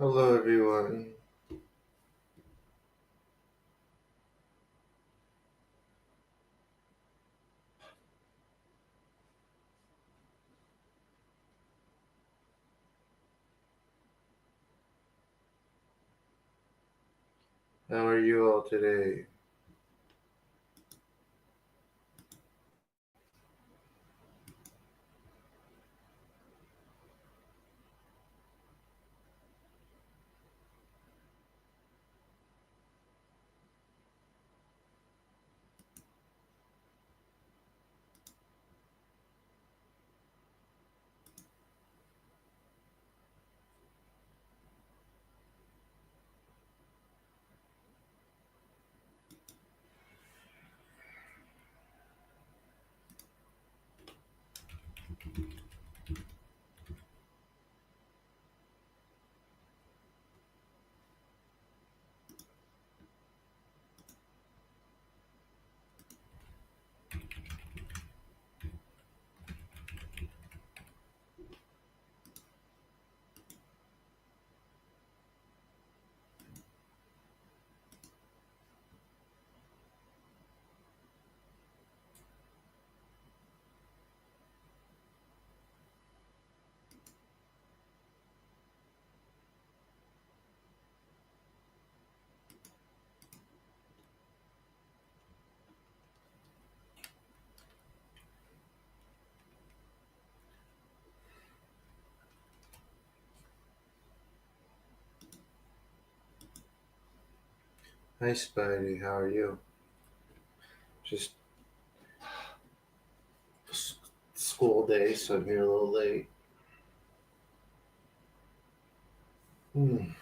Hello, everyone. How are you all today? Hi, Spidey. How are you? Just s- school day, so I'm here a little late. Hmm.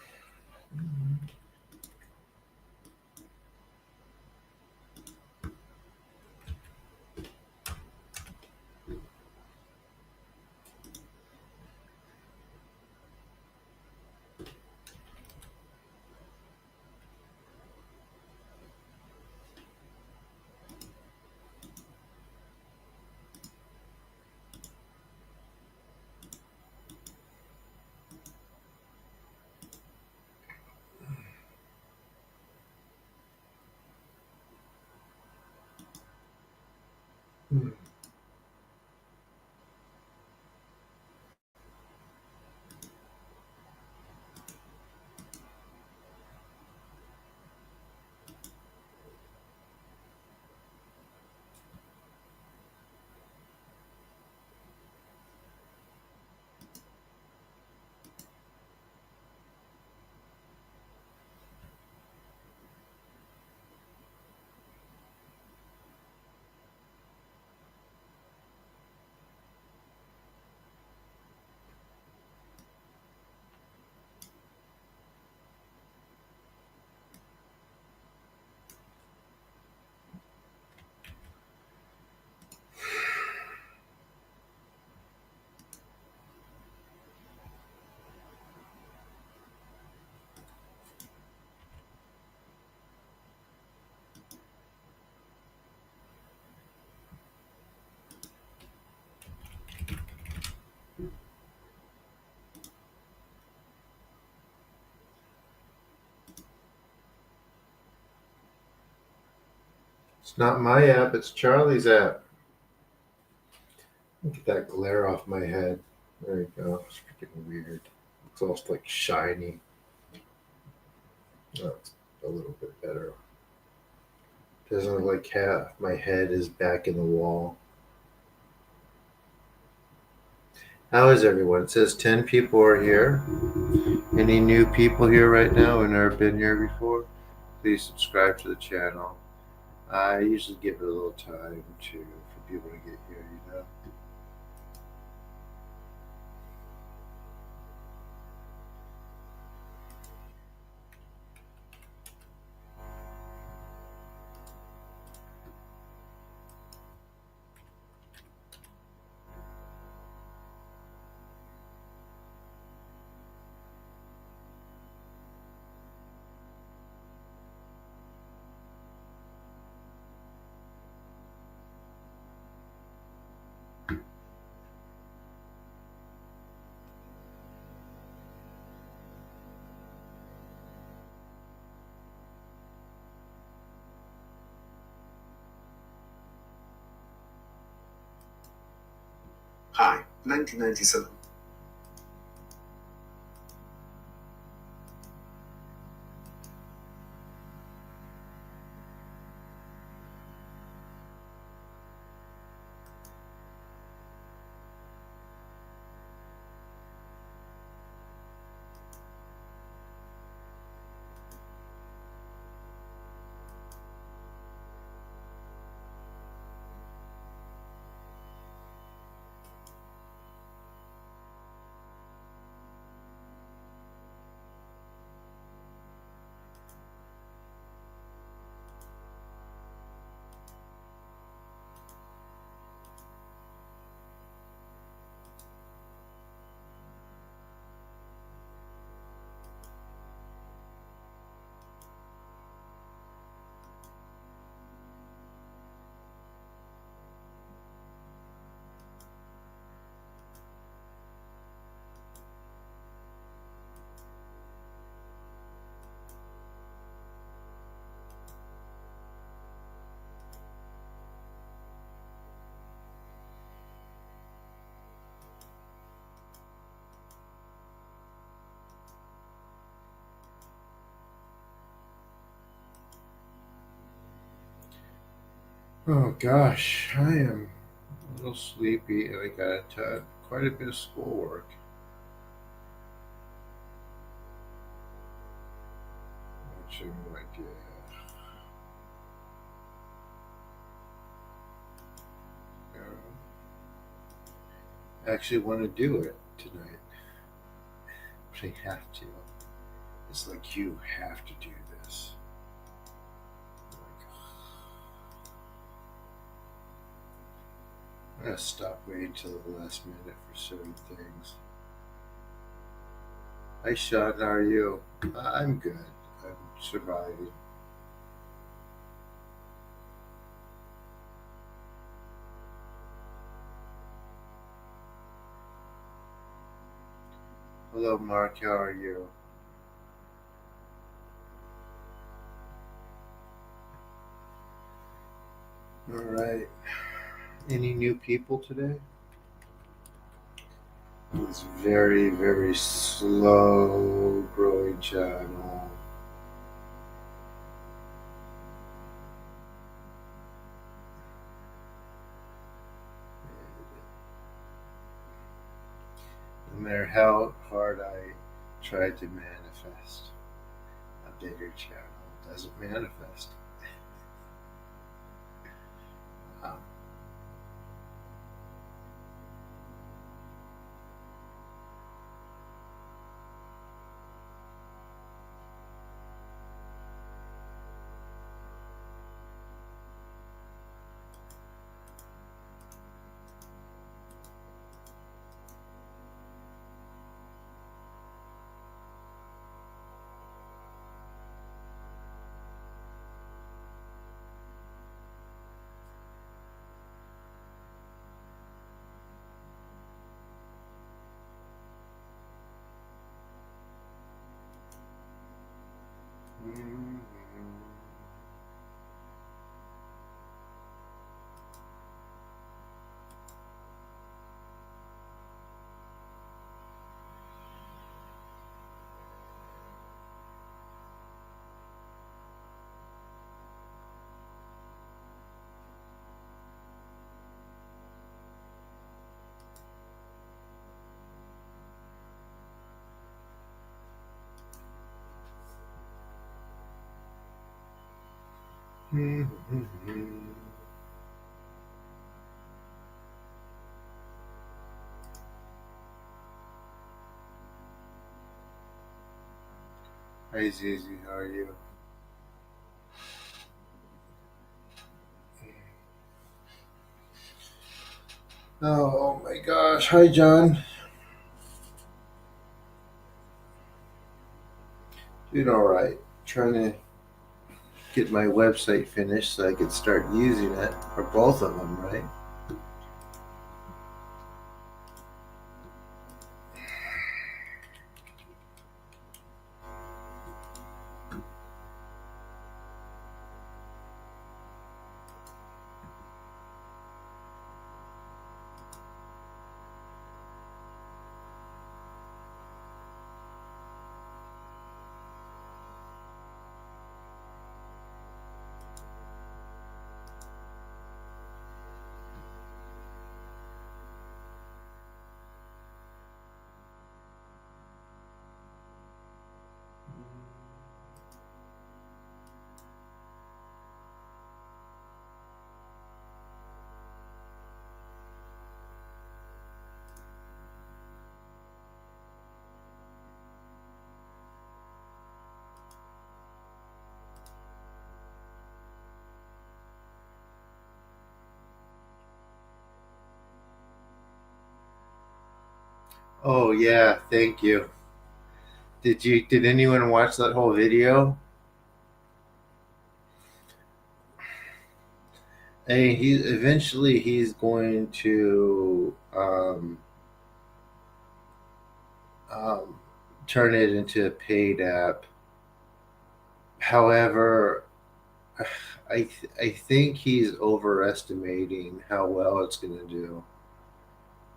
Hmm. It's not my app, it's Charlie's app. Get that glare off my head. There you go. It's freaking weird. It's almost like shiny. Oh, it's a little bit better. Doesn't look like half my head is back in the wall. How is everyone? It says 10 people are here. Any new people here right now who never been here before? Please subscribe to the channel. I usually give it a little time for people to get here. 1997. Oh gosh, I am a little sleepy and I got quite a bit of schoolwork. Which I'm like, I actually want to do it tonight, but I have to. It's like you have to do this. Like, I'm gonna stop waiting till the last minute for certain things. Hi Sean, how are you? I'm good. I'm surviving. Hello Mark, how are you? All right. Any new people today? It's very, very slow growing channel. No matter how hard I try to manifest a bigger channel, it doesn't manifest. Um, mm, mm, mm, mm. Hi Zizi, how are you? Oh my gosh. Hi John. Doing all right. Trying to get my website finished so I could start using it for both of them, right? Oh yeah, thank you. Did anyone watch that whole video? Hey, he eventually he's going to um, turn it into a paid app. However, I think he's overestimating how well it's going to do.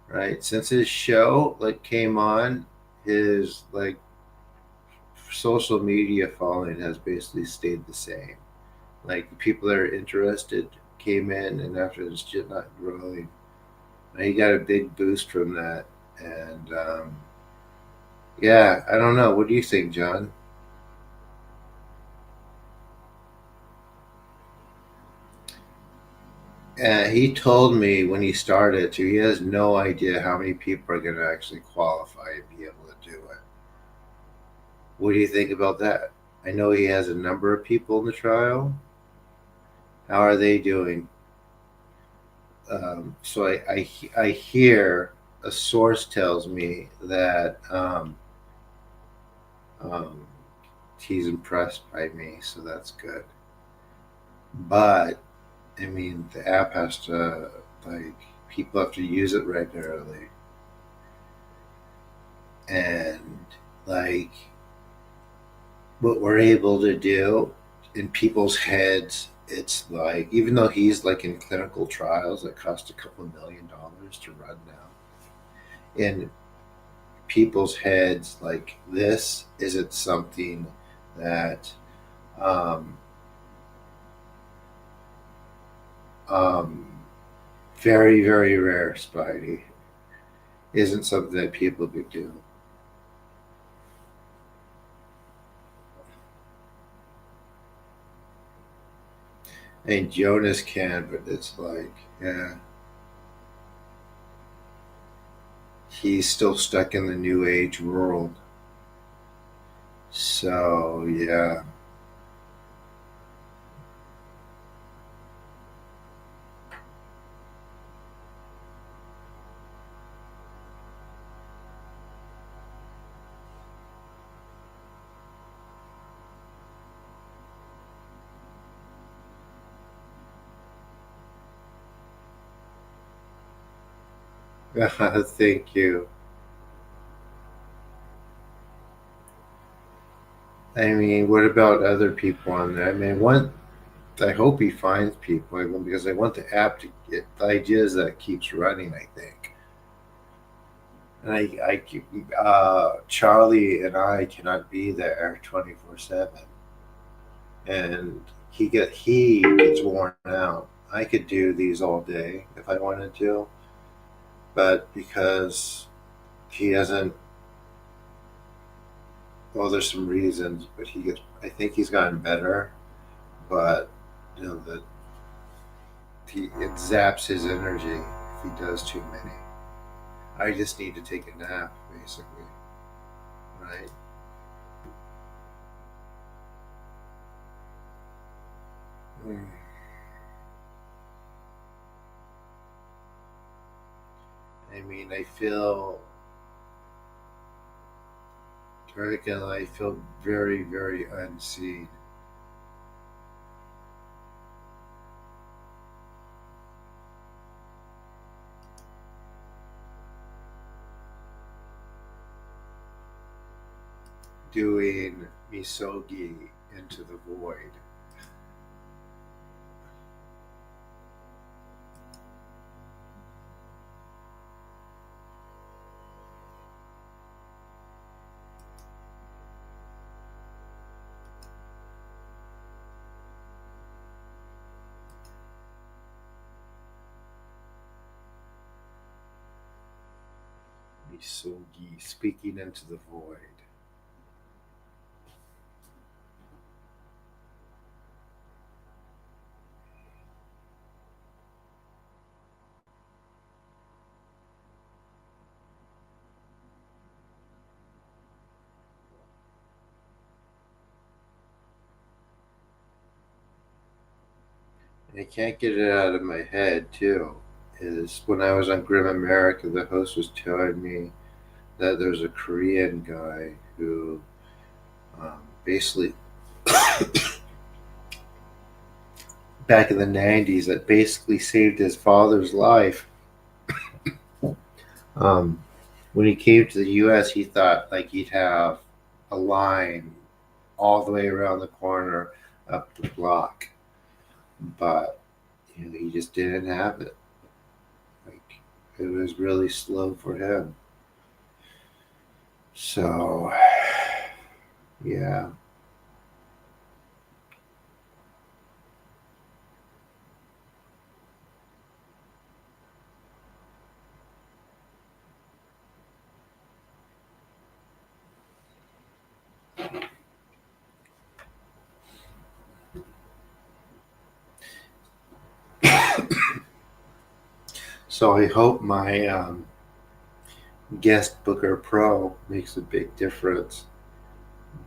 Right, since his show came on, his social media following has basically stayed the same. Like the people that are interested came in, and after it's just not growing, he got a big boost from that. And yeah, I don't know. What do you think, John? He told me when he started to, he has no idea how many people are going to actually qualify and be able to do it. What do you think about that? I know he has a number of people in the trial. How are they doing? So I hear a source tells me that um, he's impressed by me, so that's good. But I mean, the app has to like people have to use it regularly, and like what we're able to do in people's heads. It's like even though he's like in clinical trials that cost a couple $1 million to run now, in people's heads, like this isn't something that um, um, very very rare, Spidey, isn't something that people could do. And Jonas can, but it's like, yeah, he's still stuck in the new age world. So yeah, thank you. I mean, what about other people on there? I mean, one, I hope he finds people. I mean, because I want the app to get the ideas that keeps running. I think, and Charlie and I cannot be there 24/7, and he gets worn out. I could do these all day if I wanted to, but because he doesn't, well, there's some reasons, but he gets. I think he's gotten better, but that it zaps his energy if he does too many. I just need to take a nap, basically, right? Mm. I mean, I feel very, very unseen. Doing misogi into the void. Misogi, speaking into the void. And I can't get it out of my head, too. Is when I was on Grim America, the host was telling me that there's a Korean guy who basically back in the 90s that basically saved his father's life. Um, when he came to the U.S., he thought like he'd have a line all the way around the corner up the block, but he just didn't have it. Like it was really slow for him. So, yeah. So I hope my guest Booker Pro makes a big difference.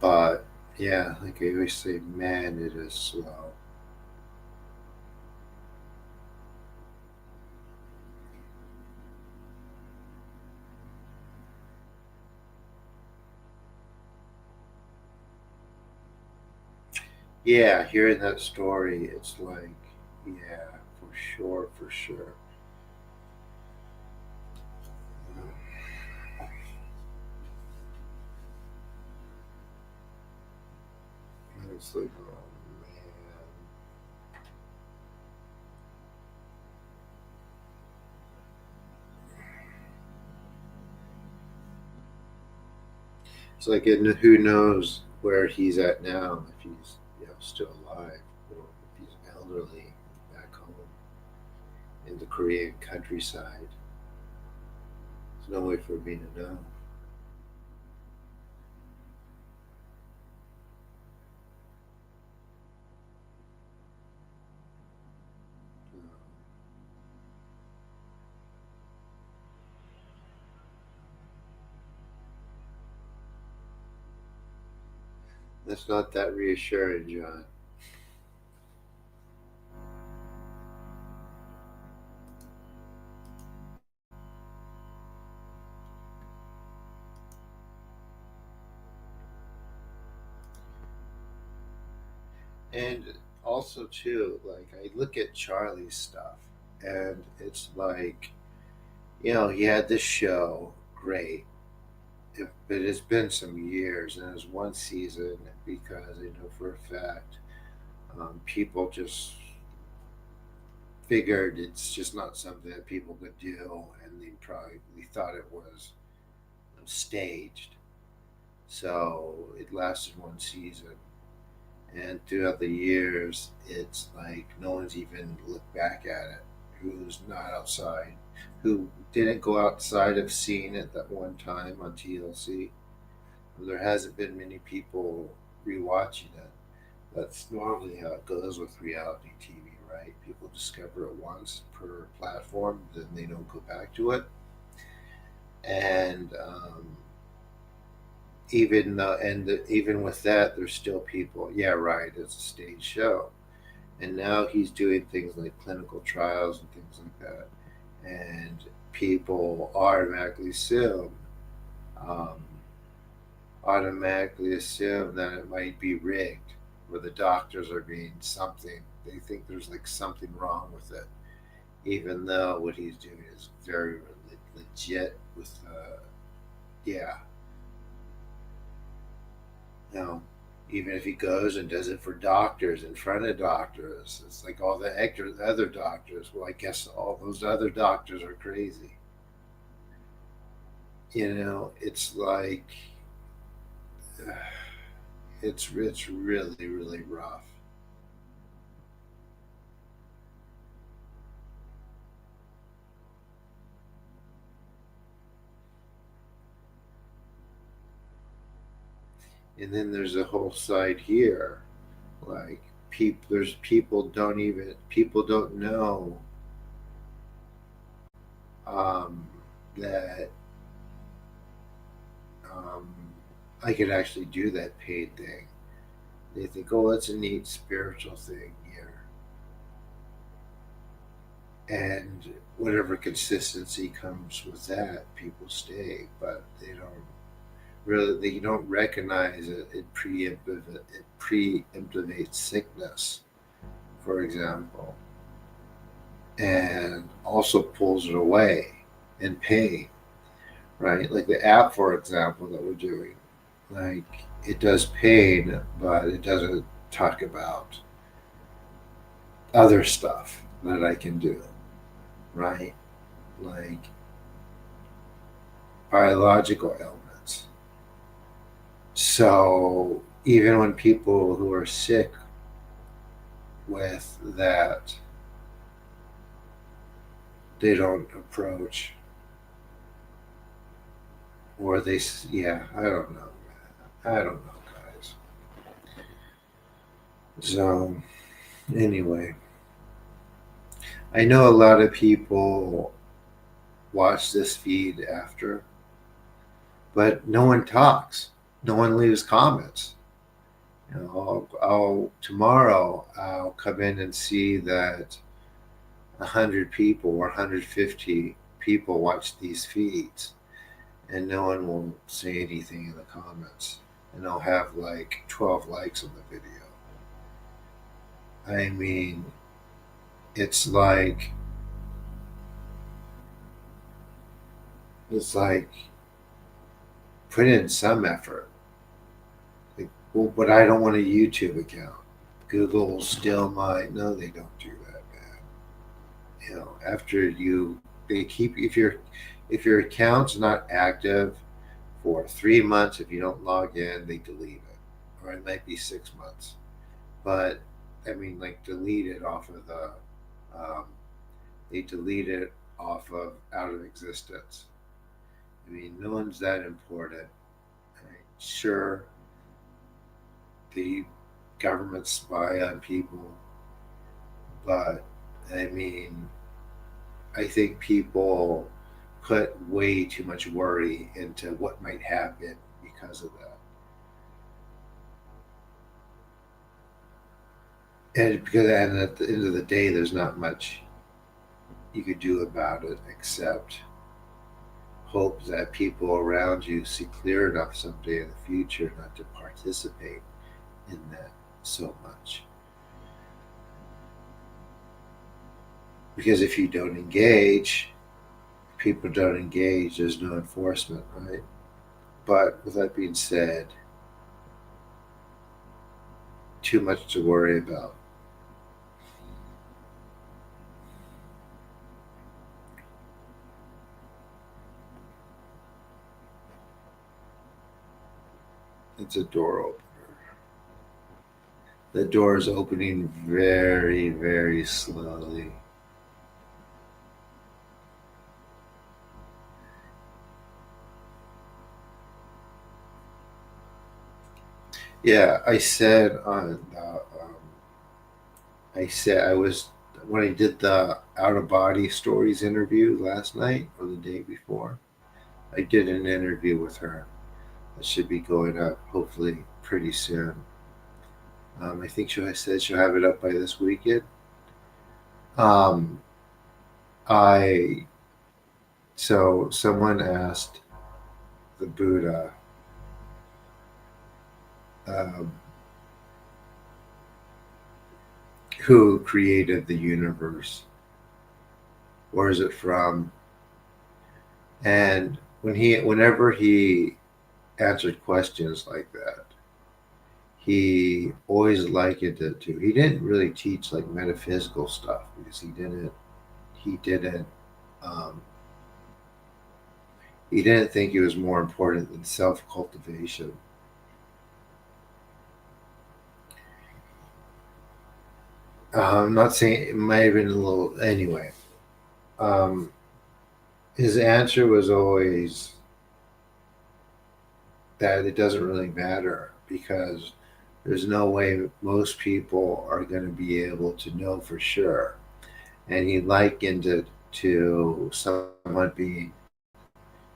But yeah, like I always say, man, it is slow. Yeah, hearing that story, it's like, yeah, for sure, for sure. And it's like, oh man. It's like, and who knows where he's at now, if he's still alive, or if he's elderly back home in the Korean countryside. There's no way for me to know. That's not that reassuring, John. And also, too, like I look at Charlie's stuff, and it's like, he had this show, great, but it's been some years, and it was one season because I know for a fact people just figured it's just not something that people could do, and they probably thought it was staged. So it lasted one season, and throughout the years, it's like no one's even looked back at it. Who's not outside, who didn't go outside of seeing it that one time on TLC. There hasn't been many people rewatching it. That's normally how it goes with reality TV, right? People discover it once per platform, then they don't go back to it. And even with that, there's still people. Yeah, right. It's a stage show, and now he's doing things like clinical trials and things like that, and people um, automatically assume that it might be rigged, where the doctors are being something. They think there's like something wrong with it, even though what he's doing is very legit. With yeah, no, even if he goes and does it for doctors in front of doctors, it's like all the other doctors. Well, I guess all those other doctors are crazy. It's like it's really really rough. And then there's a whole side here, like there's people don't know um, that um, I could actually do that paid thing. They think, oh, that's a neat spiritual thing here. and whatever consistency comes with that, people stay, but they don't recognize it preemptivates sickness, for example, and also pulls it away and pain, right? Like the app, for example, that we're doing, like it does pain, but it doesn't talk about other stuff that I can do, right? Like biological ailments. So even when people who are sick with that, they don't approach, or yeah, I don't know, man. I don't know, guys. So anyway, I know a lot of people watch this feed after, but no one talks. No one leaves comments. I'll tomorrow I'll come in and see that 100 people or 150 people watch these feeds, and no one will say anything in the comments, and I'll have like 12 likes on the video. I mean, it's like it's like put in some effort. Like, well, but I don't want a YouTube account. Google still might. No, they don't do that, man. After they keep if your account's not active for 3 months, if you don't log in, they delete it, or it might be 6 months. But I mean, like delete it off of um, they delete it off of out of existence. I mean, no one's that important. Right? Sure, the government spy on people, but I mean, I think people put way too much worry into what might happen because of that. And at the end of the day, there's not much you could do about it except hope that people around you see clear enough someday in the future not to participate in that so much. Because if you don't engage, people don't engage, there's no enforcement, right? But with that being said, too much to worry about. It's a door opener. The door is opening very, very slowly. Yeah, I said I was when I did the out of body stories interview last night or the day before. I did an interview with her. That should be going up hopefully pretty soon. I think she said she'll have it up by this weekend. Um, I so someone asked the Buddha, um, who created the universe? Where is it from? And whenever he answered questions like that, he always likened it to. He didn't really teach like metaphysical stuff because he didn't um, he didn't think it was more important than self cultivation. I'm not saying it might have been a little anyway. Um, his answer was always that it doesn't really matter because there's no way most people are going to be able to know for sure. And he likened it to someone being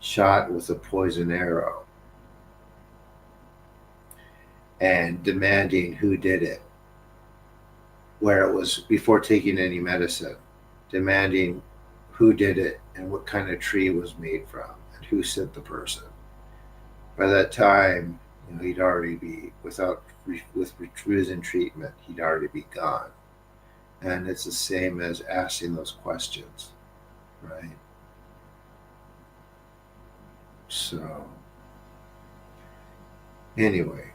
shot with a poison arrow and demanding who did it, where it was before taking any medicine, demanding who did it and what kind of tree it was made from and who sent the person. By that time, he'd already be with prison treatment. He'd already be gone, and it's the same as asking those questions, right? So anyway,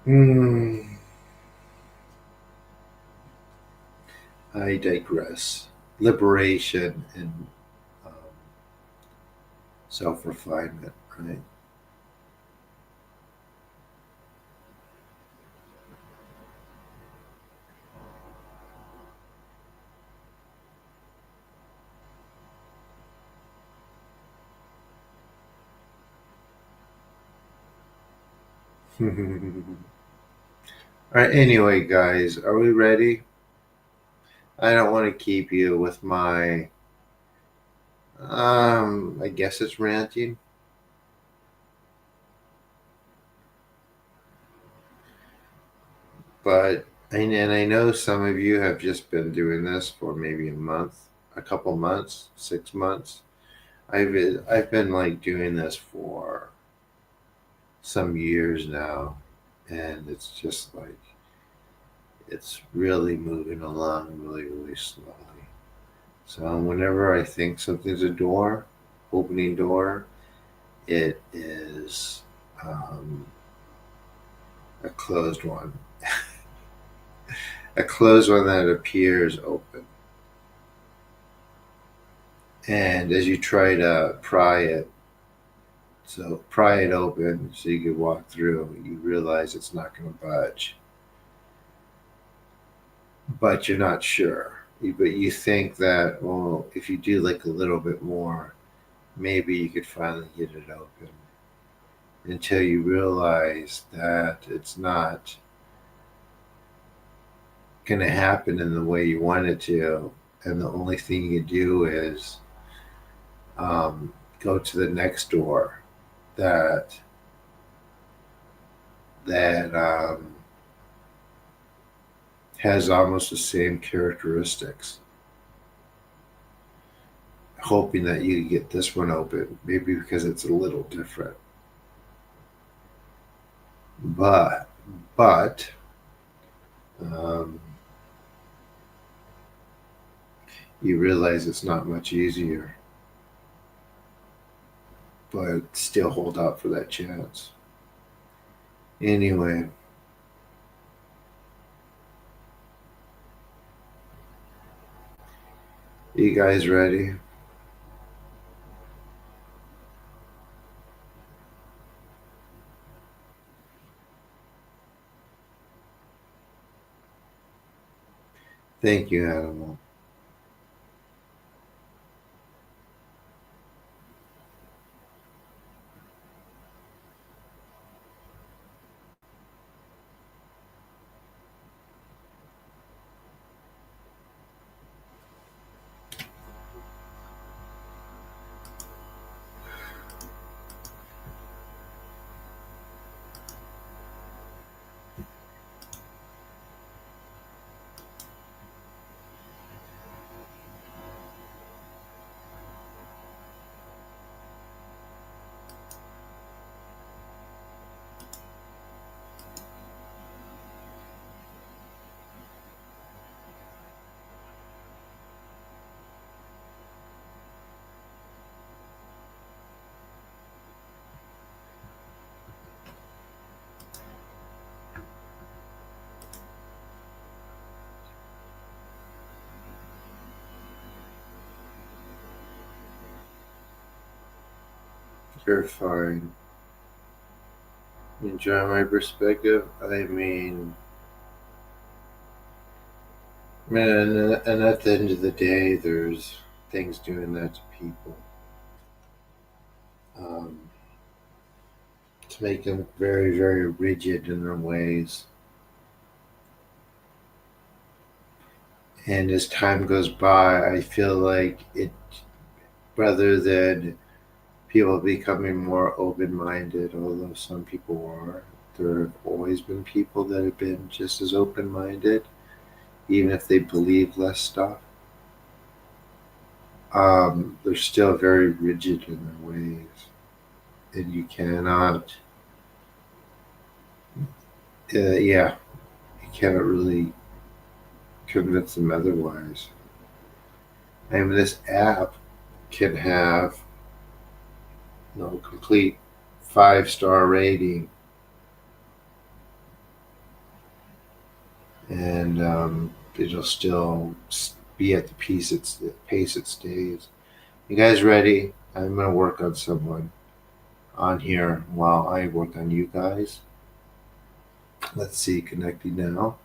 mm, I digress. Liberation and um, self refinement, right? All right. Anyway, guys, are we ready? I don't want to keep you with my, I guess it's ranting, but and I know some of you have just been doing this for maybe a month, a couple months, 6 months. I've been like doing this for some years now, and it's just like it's really moving along really, really slowly. So whenever I think something's a door, opening door, it is um, a closed one. A closed one that appears open. And as you try to pry it open so you can walk through, you realize it's not going to budge. But you're not sure. But you think that, well, if you do like a little bit more, maybe you could finally get it open. Until you realize that it's not going to happen in the way you want it to. And the only thing you can do is go to the next door that that has almost the same characteristics, hoping that you get this one open, maybe because it's a little different. But but um, you realize it's not much easier, but still hold out for that chance. Anyway, you guys ready? Thank you, Animal. You're fine. Enjoy my perspective. And at the end of the day, there's things doing that to people um, to make them very, very rigid in their ways. And as time goes by, I feel like rather than people becoming more open-minded, although some people are. There have always been people that have been just as open-minded, even if they believe less stuff. They're still very rigid in their ways, and you cannot, yeah, you cannot really convince them otherwise. I mean, this app can have complete 5-star rating, and it'll still be at the pace it stays. You guys ready? I'm gonna work on someone on here while I work on you guys. Let's see, connecting now.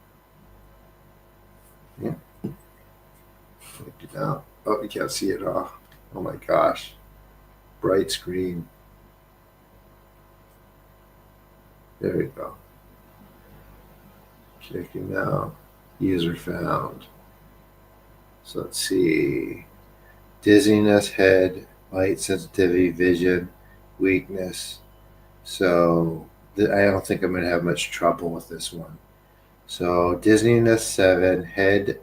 Yeah, connected now. Oh, you can't see it all. Oh my gosh, bright screen. There we go. Checking now. User found. So let's see. Dizziness, head, light sensitivity, vision, weakness. So I don't think I'm going to have much trouble with this one. So dizziness 7, head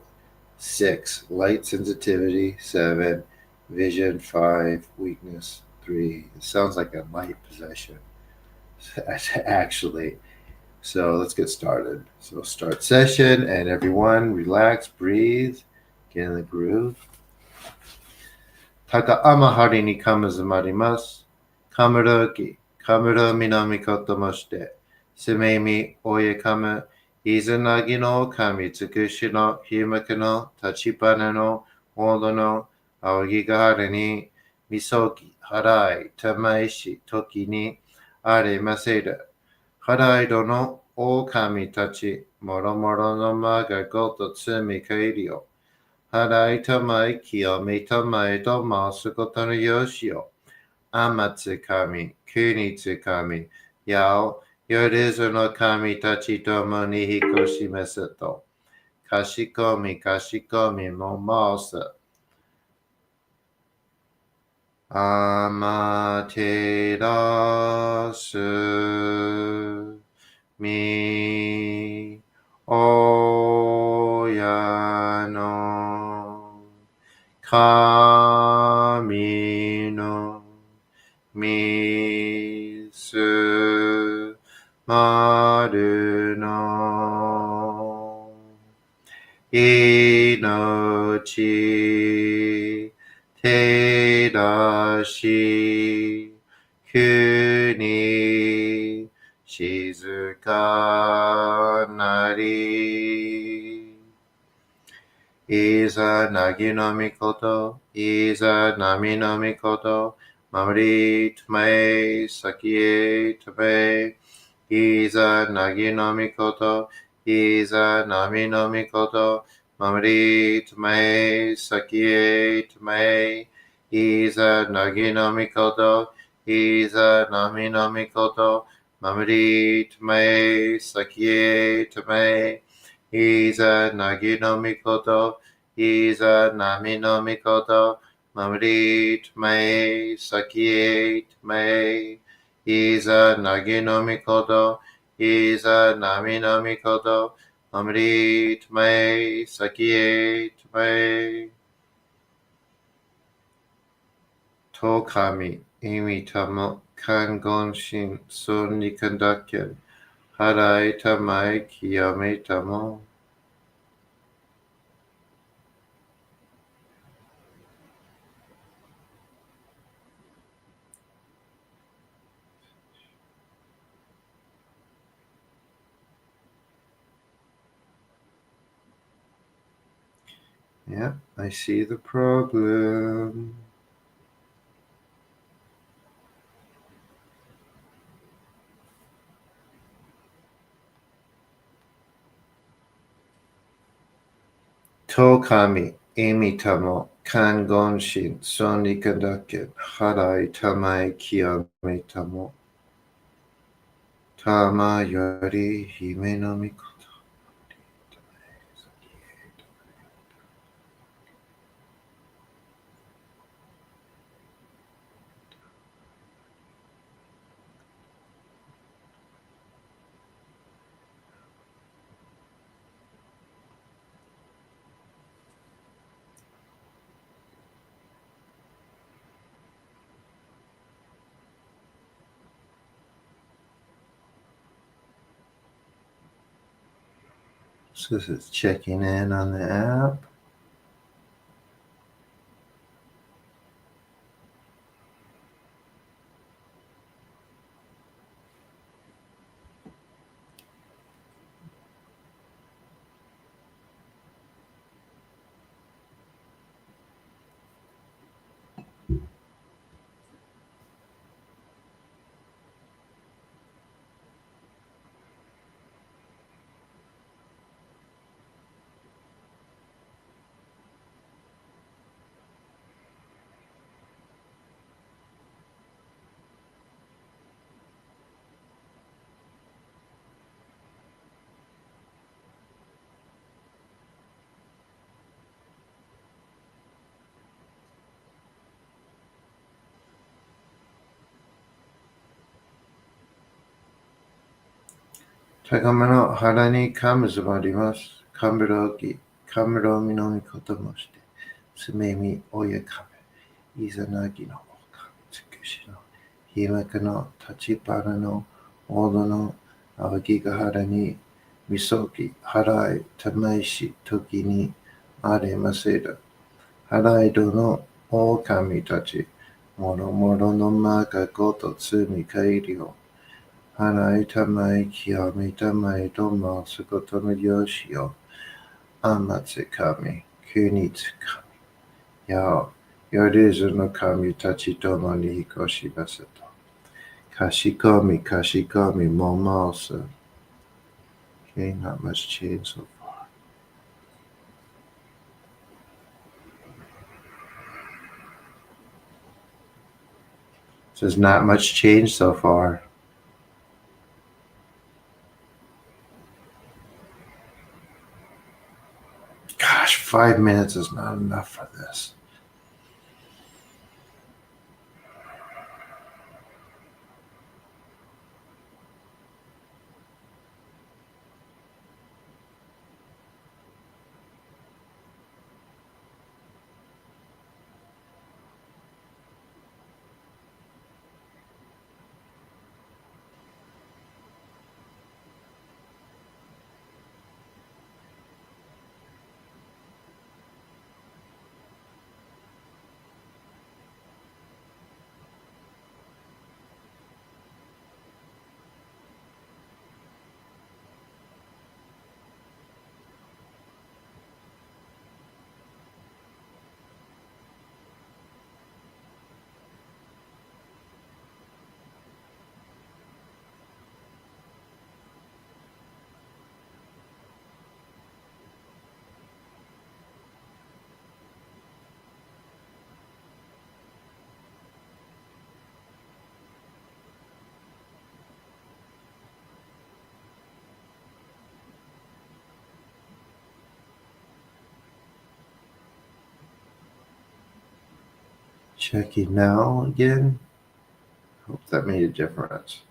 6, light sensitivity 7, vision 5, weakness 3. It sounds like a light possession, actually. So let's get started. So start session, and everyone relax, breathe, get in the groove. Taka amahari ni kamazamarimasu. Kamaruki, kamura minamikoto moshite. Sumemi oye kama. Izanagi no kami tsukushi no himaki no tachibana no odo no aogigahara ni misogi harai tamaishi toki ni aremaseru. Harai do no o kami tachi moromoro no ma ga goto tsumi kairi yo. Harai tamai kiyomi tamai to masukoto no yoshi yo. Amatsukami, kunitsukami, yao, yorizu no kami tachi tomo ni hikoshimasu to. Kashikomi, kashikomi mo masa. Amaterasu mi oya no kami no misu maru no inochi tedashi kuni shizuka nari. Iza nagi no mikoto, iza nami no mikoto, mamari tamae, sakie tamae, iza nagi no mikoto, iza nami no mikoto, mamari tamae, sakie tamae, iza nagi no mikoto, iza nami no mikoto, mamari tamae, sakie tamae, Iza nagi no mikoto, Iza nami no mikoto, mamari tamae, sakie tamae, Iza nagi no mikoto, Iza nami no mikoto, mamari tamae, sakie tamae. Tokami, imi tamo, kangon shin, son ni kandakken, harai tamae, kiyame tamo. Yeah, I see the problem. Tokami, imi tamo, kangon shin, son ni kandakken, harai tamae kiyame tamo. Tama yori hime no mikoto. So this is checking in on the app.高めの腹にカムズもあります。カムロギ、カムロミのみこともして、すめみおやかめ、いざなぎのおかみつくしの、ひまかの立ち腹のおどのあわぎが腹に、みそぎ、払い、たまいし、時にあれませる。払いどの狼たち、もろもろのまがごと罪改良。払いたまい清めたまいとますことのよしよ。あまつかみ、国つかみ。やよりずの神たちともに引っ越しばせと。かしこみかしこみもます。Okay, not much change so far. Says not much change so far. Gosh, 5 minutes is not enough for this. Checking now again. Hope that made a difference.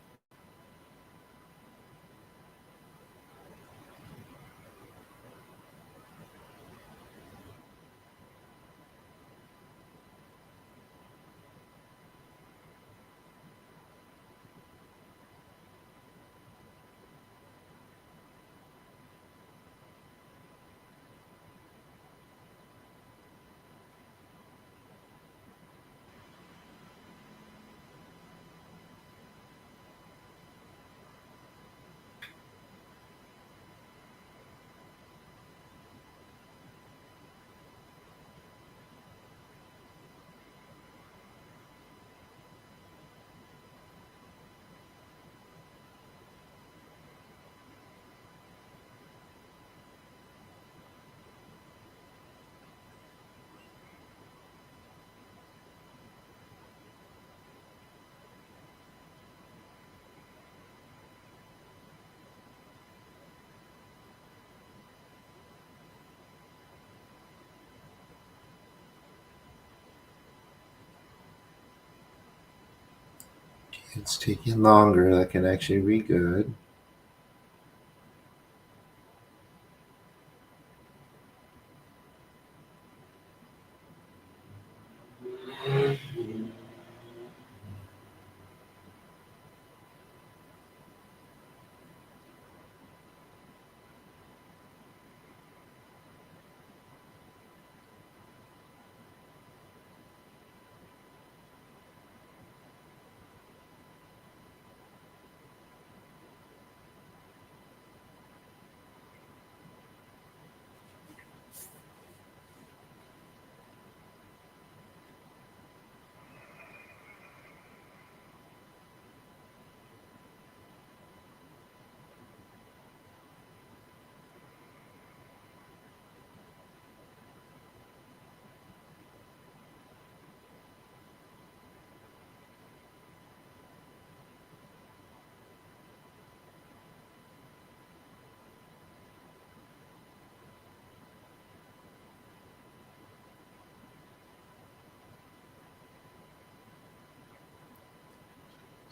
It's taking longer. That can actually be good.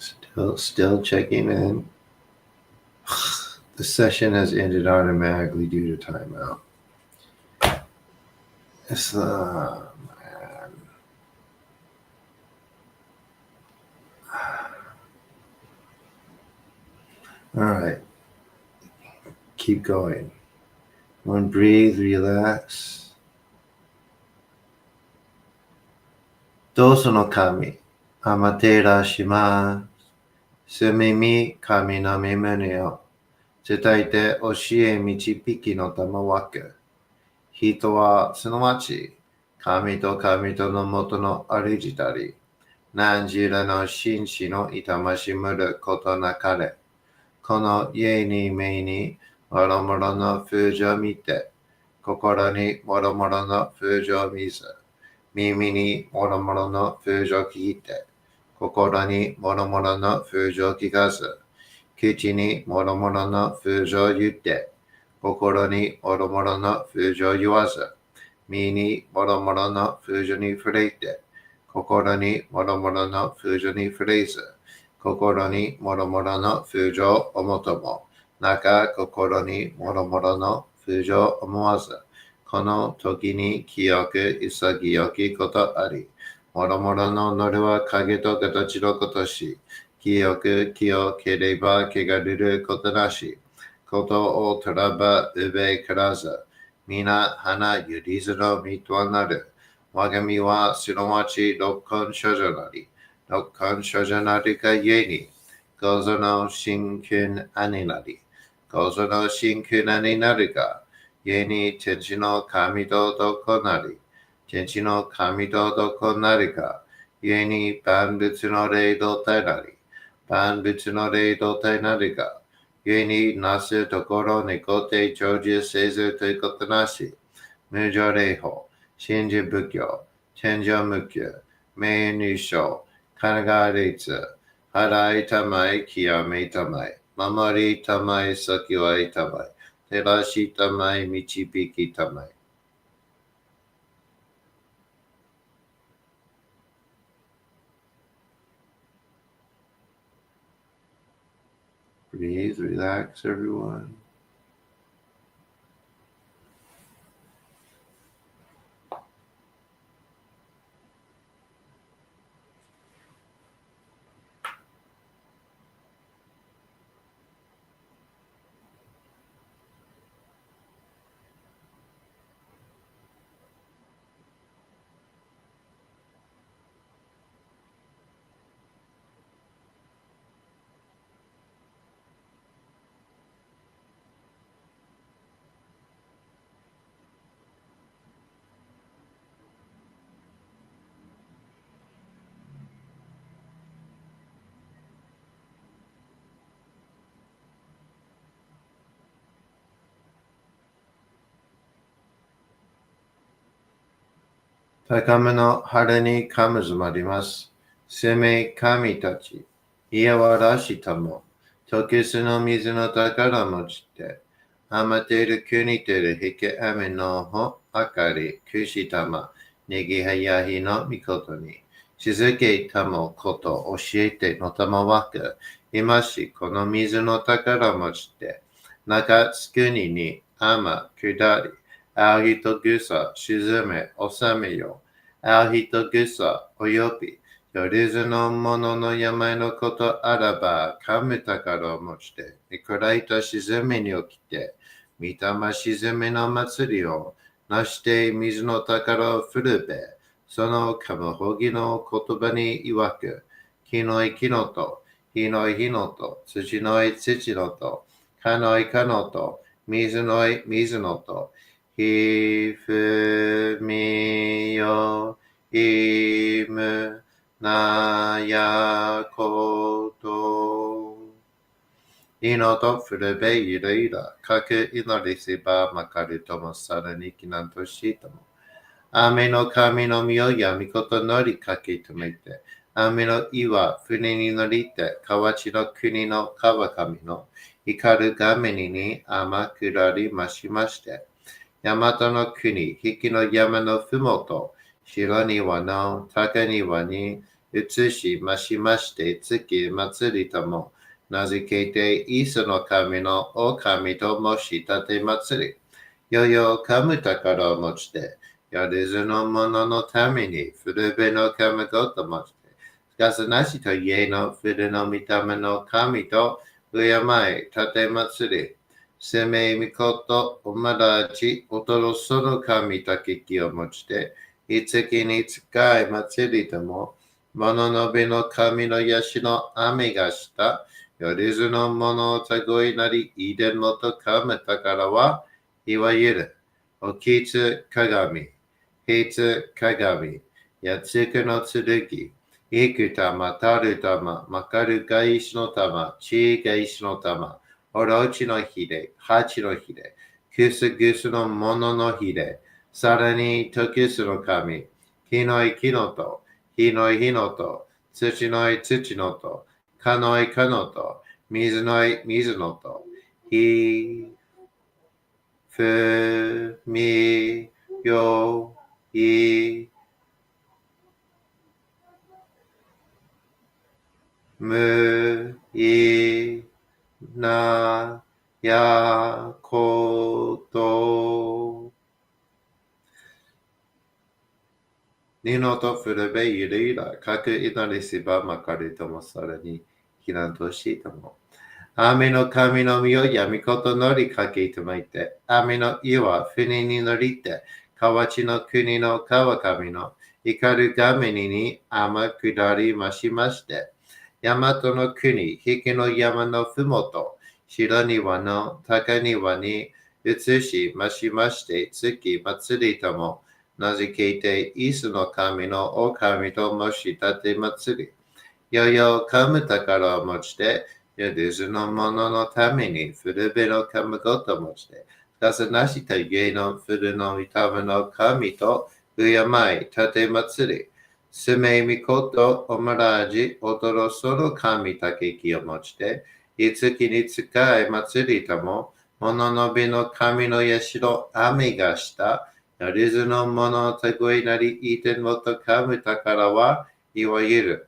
Still checking in. The session has ended automatically due to timeout. It's man. All right, keep going. One, breathe, relax. どうぞの神、アマテラします。すみみ神の御胸を、伝えて教え導きの玉枠。人はすなわち、神と神との元の主たり、何時らの紳士の痛ましむることなかれ。この家に目に、もろもろの風情見て、心にもろもろの風情見ず、耳にもろもろの風情聞いて、心にもろもろの風情聞かず、口にもろもろの風情言って、心にもろもろの風情言わず、身にもろもろの風情に触れて、心にもろもろの風情に触れず、心にもろもろの風情をもとも、中心にもろもろの風情を思わず、この時に清く潔きことあり、もろもろのノルは影と形のことし、清く清ければ汚れることなし、ことをとらばうべからず、皆花ゆりずの身となる。我が身はすなわち六根所女なり、六根所女なりがゆえに、ごぞの真君兄なり、ごぞの真君兄なるが、ゆえに天地の神とどこなり、天地の神とどこなりか、ゆえに万物の霊動体なり、万物の霊動体なりが、故になすところに固定長寿せずということなし、無常霊法、真珠仏教、天上無休、名入賞、神奈川律、払いたまい、極めたまい、守りたまい、先はいたまい、照らしたまい、導きたまい。Breathe, relax, everyone.高めの晴れにかむずまります。生命神たち、家はらしたも、時すの水の宝持ちて、余っている国てるひけ雨のほ、あかり、くしたま、ねぎはやひのみことに、静けたもこと教えてのたまわく、今しこの水の宝持ちて、中つくにに、雨、下り、ありとぐさ、沈め、収めよ。ありとぐさ、および、夜ずのものの病のことあらば、かむ宝を持ちて、暗いと沈めに起きて、御霊沈めの祭りを、なして水の宝を振るべ、そのかむほぎの言葉に曰く、木のい木のと、火のい火のと、土のい土のと、かのいかのと、水のい水のと、ひふみよいむなやこといのとふるべいるいらかく祈りせばまかるともさらにきなんとしとも雨の神の身をやみこと乗りかけとめて雨の岩船に乗りて河内の国の川上の光る画面に天下りましまして大和の国、引きの山のふもと、白庭の高庭に移しましまして月祭りとも名付けて磯の神の狼と申し立て祭り。よよ噛む宝を持ちて、やれずの者のために古辺の神ごと持ちて、しかしなしと家の古の見た目の神と敬い立て祭り。生命みことおまだちおとろその神たききを持ちて、いつきに使い祭りとも、物のべの神のヤシの雨がした、よりずの者をたごいなり、いでんもとかむ宝は、いわゆる、おきつ鏡、へつ鏡、やつくの剣、いく玉、たる玉、まかるがいしの玉、ちがいしの玉、おろちのひれ、はちのひれ、くすぐすのもののひれ、さらにときすの神、火のいきのと、火のい火のと、土のい土のと、かのいかのと、水のい水のと、ひ、ふ、み、よ、い、む、い、な、や、こと。ニノとフルベユリラ、各祈りしばまかりともさらに、避難としとも。雨の神の実を闇ことのりかけてまいて、雨の湯は船に乗りて、河内の国の川上の怒る神に天下りましまして、大和の国、引きの山のふもと、白庭の高庭に移しましまして、月祭りとも、名付けて、イスの神の狼と申し立て祭り。よよ噛む宝を持ちて、よりずの者のために古辺の神ごと持ちて、かさなしと家の古の見た目の神と敬い立て祭り。すめみことおまらじおとろその神たけきを持ちて、いつきに使い祭りとも、物の美の神のやしろ雨がした、よりずの者たごいなりいてんもと噛む宝はいわゆる。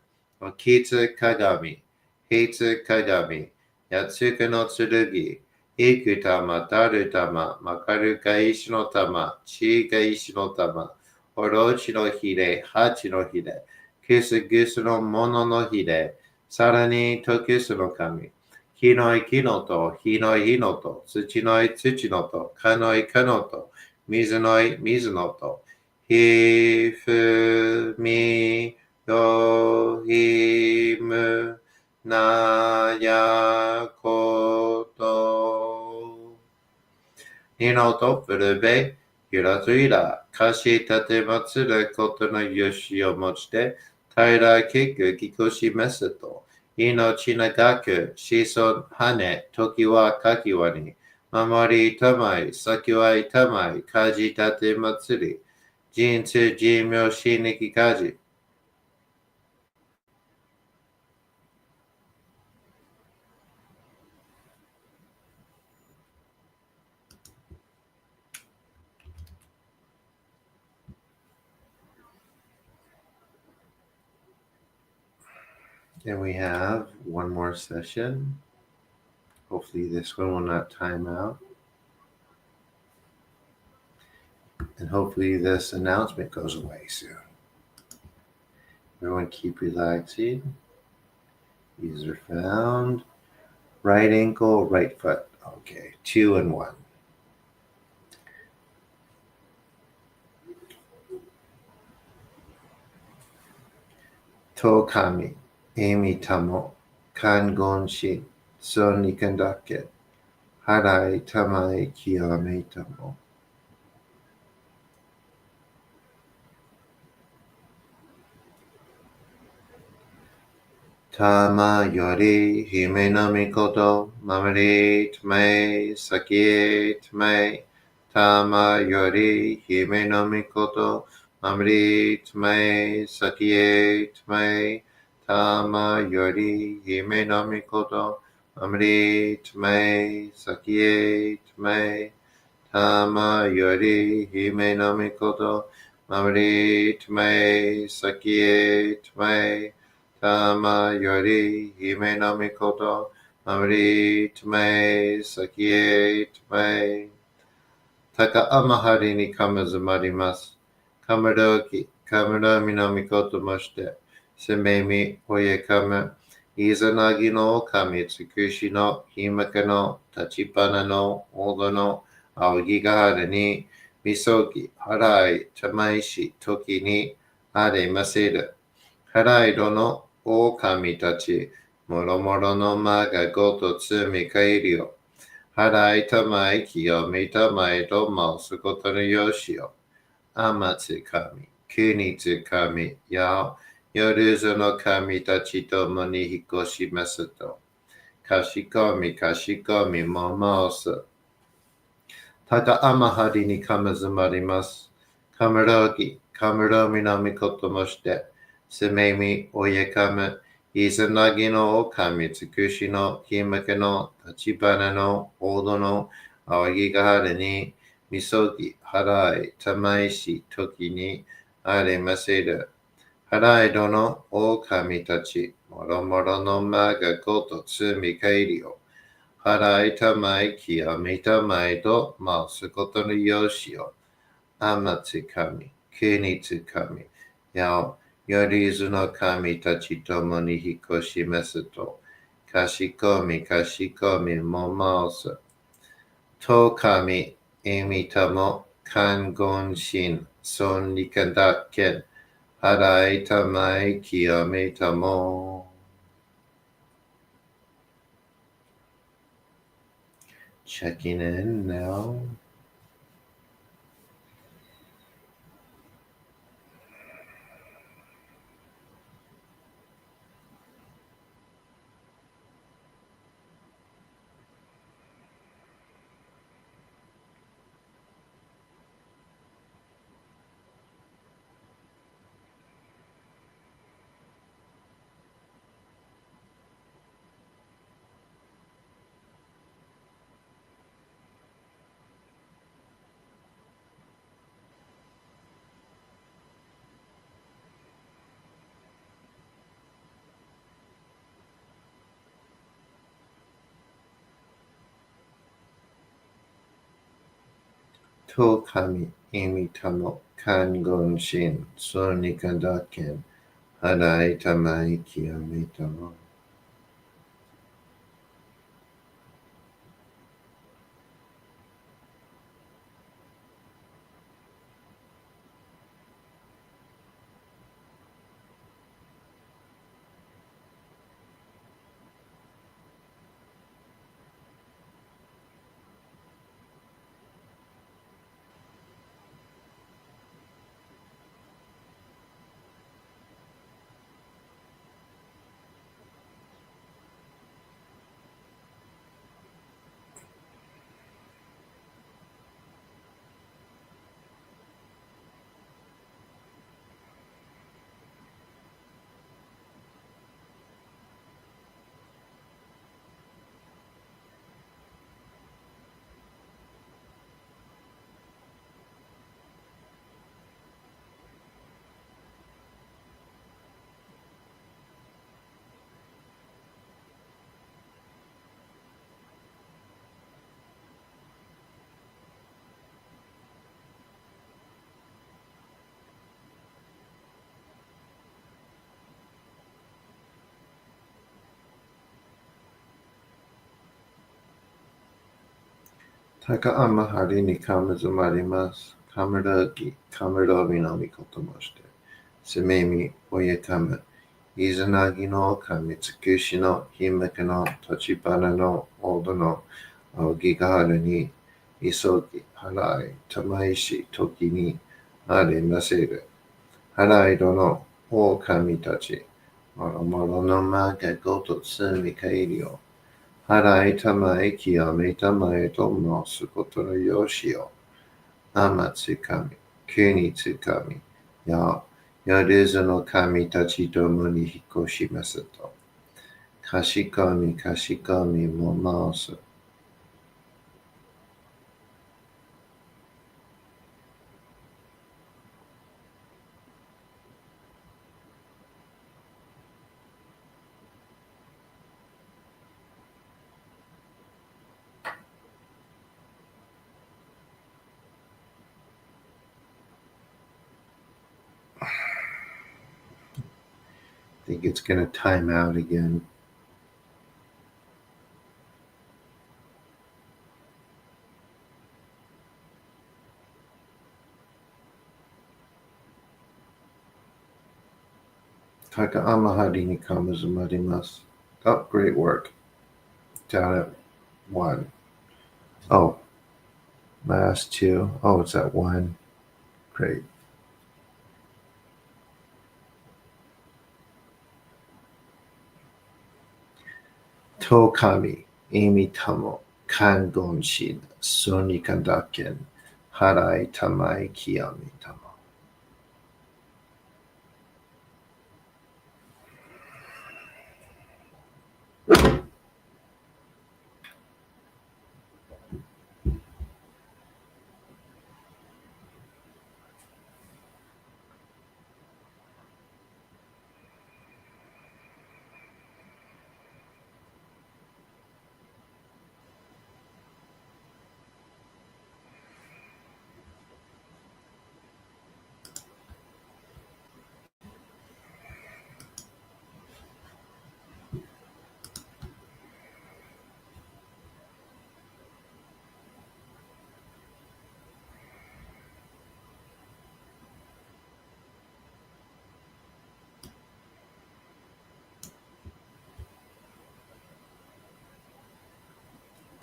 きつ鏡、へつ鏡、やつくの剣、いく玉、たる玉、まかるが石の玉、ちが石の玉、おろちのひれ、はちのひれ、くすぐすのもののひれ、さらにとくすの神、火のい木のと、火のい火のと、土のい土のと、かのいかのと、水のい水のと、ひふみよひむなやこと。ニノとプルベ、ゆらずいら、かし立てまつることのよしをもちて、平らけくきこしめすと、命長く、子孫羽、時はかきわに、守りたまい、先はいたまい、かじ立てまつり、人生寿命しにきかじ。And we have one more session. Hopefully this one will not time out. And hopefully this announcement goes away soon. Everyone keep relaxing. These are found. Right ankle, right foot. Okay, 2 and 1. Tokami, Amy Tamo, Kangon Shin, Son Nikandake, Harai Tamai Kiyame Tamo. Tama yori hime no mikoto, mamari tme, sakie tme. Tama yori hime no mikoto, mamari tme, sakie tme. Tama yori hime no mikoto, mamari tme, sakie tme. Tama yori hime no mikoto, 周り手前、先へ手前、玉より姫の御事、周り手前、先へ手前、高天張にかむずまります。かむろき、かむろみのみこともして、せめみ、おyeかむ、いざなぎの神つくしの、ひまかの、立ちぱなの、おどの、あおぎがはるに、みそぎ、はらい、たまいし、ときに、あれませる。はらいどの、お神たち、もろもろのまがごとつみかえりよ。払いたまえきよみたまえとまうすことのよしよ。あまつかみ、くにつかみ、やよるずの神たちともに引っ越しますと。かしこみかしこみもまおす。高天張りにかむずまります。かむろぎ、かむろみのみこともして、すめみ、おyeかむ、いざなぎのおかみつくしの、ひまけの、立ちばなの、おどの、あわぎがはるに、みそぎ、はらい、たまいし、ときに、あれませる。はらいどの、おかみたち、もろもろのまがごとつみかえりよ。払いたまえきやみたまえとまうすことのよしよ。あまつかみ、くにつかみ、やお、よりずの神たちともに引っ越しますと。かしこみかしこみもまおす。と神、えみたも、かんごんしん、そんにかだっけん。払いたまえきやみたも。Checking in now.と神、意味たも、看言心、そうにかだけん、払いたまいきやめたも。高天張りにかむずまります。かむろぎ、かむろみのみこともして。すめみ、おyeかむ。いずなぎの神つくしの、ひむけの、立ちばなの、おどの、あおぎがはるに、いそぎ、はらい、たまいし、ときに、あれなせる。はらいどの、お神たち、もろもろのまがごとつみかえりよ。払いたまえきやめたまえと申すことのよしよ。あまつかみ、くにつかみ、や、やるずの神たちともに引っ越しますと。かしこみかしこみも申す。I think it's going to time out again. Taka amahari ni kamazumarimasu. Oh, great work. Down at 1. Oh, last 2. Oh, it's at 1. Great. Tokami, Amy Tamo, Kangonshin, Soni Kandaken, Harai Tamai Kiyami Tamo.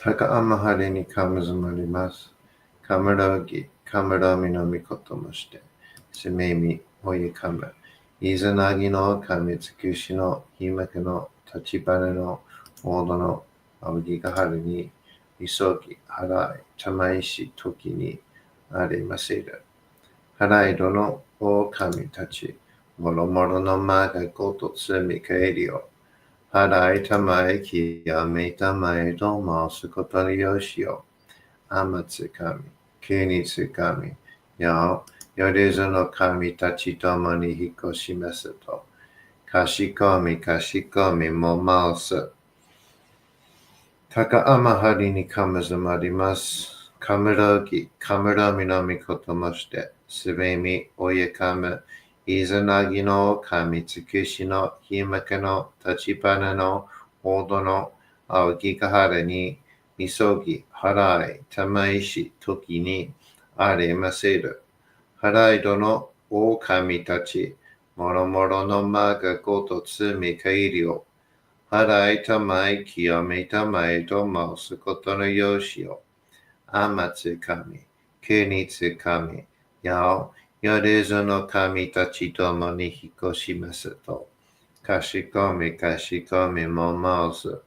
Taka amahari ni kamazumarimasu. Kamaragi, kamarami no mikoto moshite. Sumemi oyekama. Izanagi no kamitsukushi no himaka no tachibana no odo no awagigaharu ni isogi harai tamaishi toki ni aremaseru. Harai dono o kami tachi. Moromoro no maga goto tsumi kaeri yo. Harai tamai kiyame tamai domo sukoto yoshi yo. Amatsukami, kunitsukami, yao, yorezu no kami tachi tomo ni hikoshimasu to. Kashikomi, kashikomi mo maosu. Taka amahari ni kamazumarimasu. Kamurogi, kamurami no mikoto moshite. Subemi oyekama. Izanagi no kamitsukushi no himaka no tachibana no odo no aogigahara ni misogi harai tamaishi toki ni aremaseru. Harai dono o kami tachi. Moromoro no maga goto tsumi kairi yo. Harai tamai kiyome tamai domo sukoto no yoshi yo. Amatsukami, kunitsukami, yao, yorezu no kami tachi domo ni hikoshimasu to. Kashikomi, kashikomi mo maosu.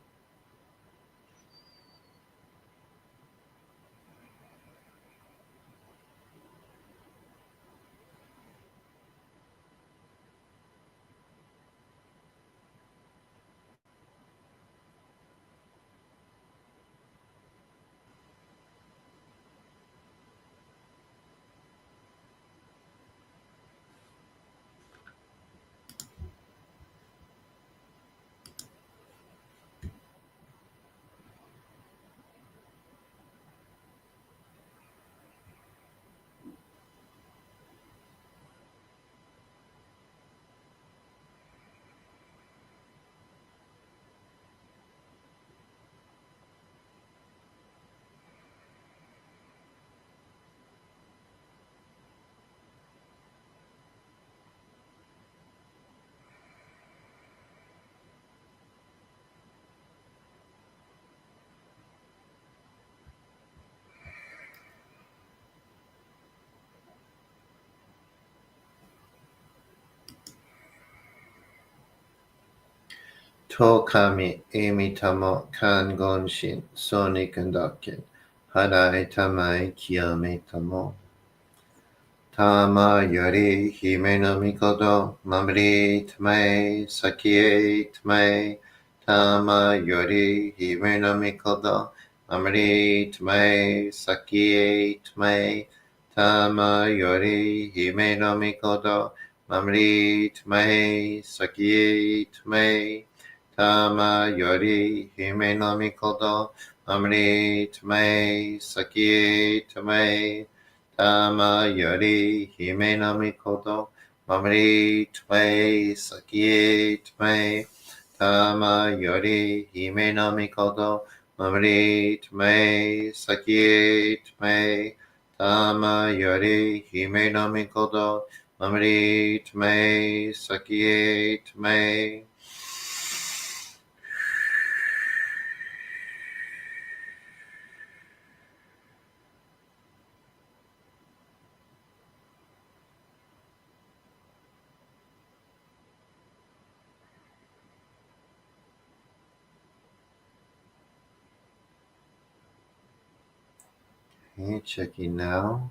To kami, emi tamo, kan gonshin, soni kandaken. Harai tamai kiyome tamo. Tama yori hime no mikoto, mamri tamae, sakie tamae. Tama yori hime no mikoto, mamri tamae, sakie tamae. Tama yori hime no mikoto, mamri tamae, sakie tamae. Tama yori hime no mikoto, mamri tamae, sakie tamae. Tama yori hime no mikoto, Mamari Tme Sakie Tme Tama Yori Hime no Mikoto Mamari Tme Sakie Tme Tama Yori Hime no Mikoto Mamari Tme Sakie Tme. Okay, checking now.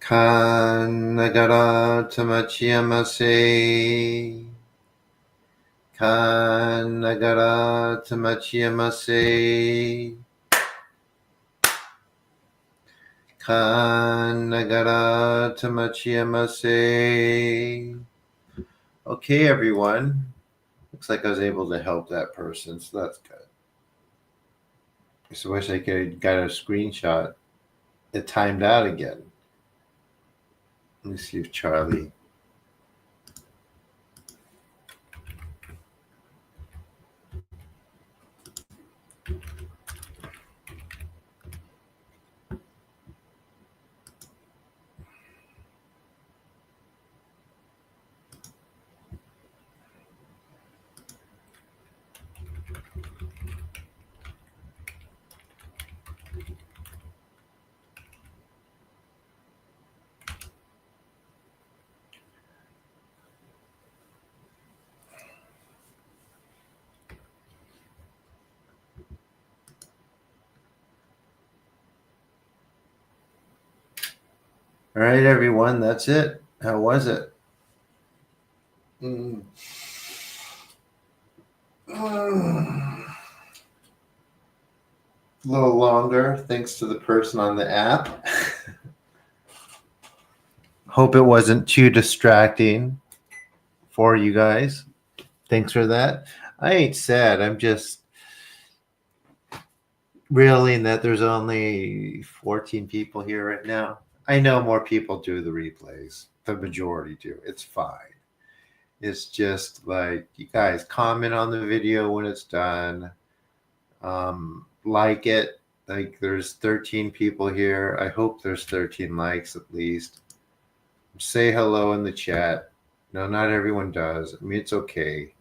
Kanagara Tamachiyamase. Kanagara Tamachiyamase. Kanagara Tamachiyamase. Okay, everyone. Looks like I was able to help that person, so that's good. I just wish I could got a screenshot. It timed out again. Let me see if Charlie. All right, everyone, that's it. How was it? Mm. A little longer, thanks to the person on the app. Hope it wasn't too distracting for you guys. Thanks for that. I ain't sad. I'm just reeling that there's only 14 people here right now. I know more people do the replays. The majority do. It's fine. It's just like you guys comment on the video when it's done. Like it. Like there's 13 people here. I hope there's 13 likes at least. Say hello in the chat. No, not everyone does. I mean, it's okay.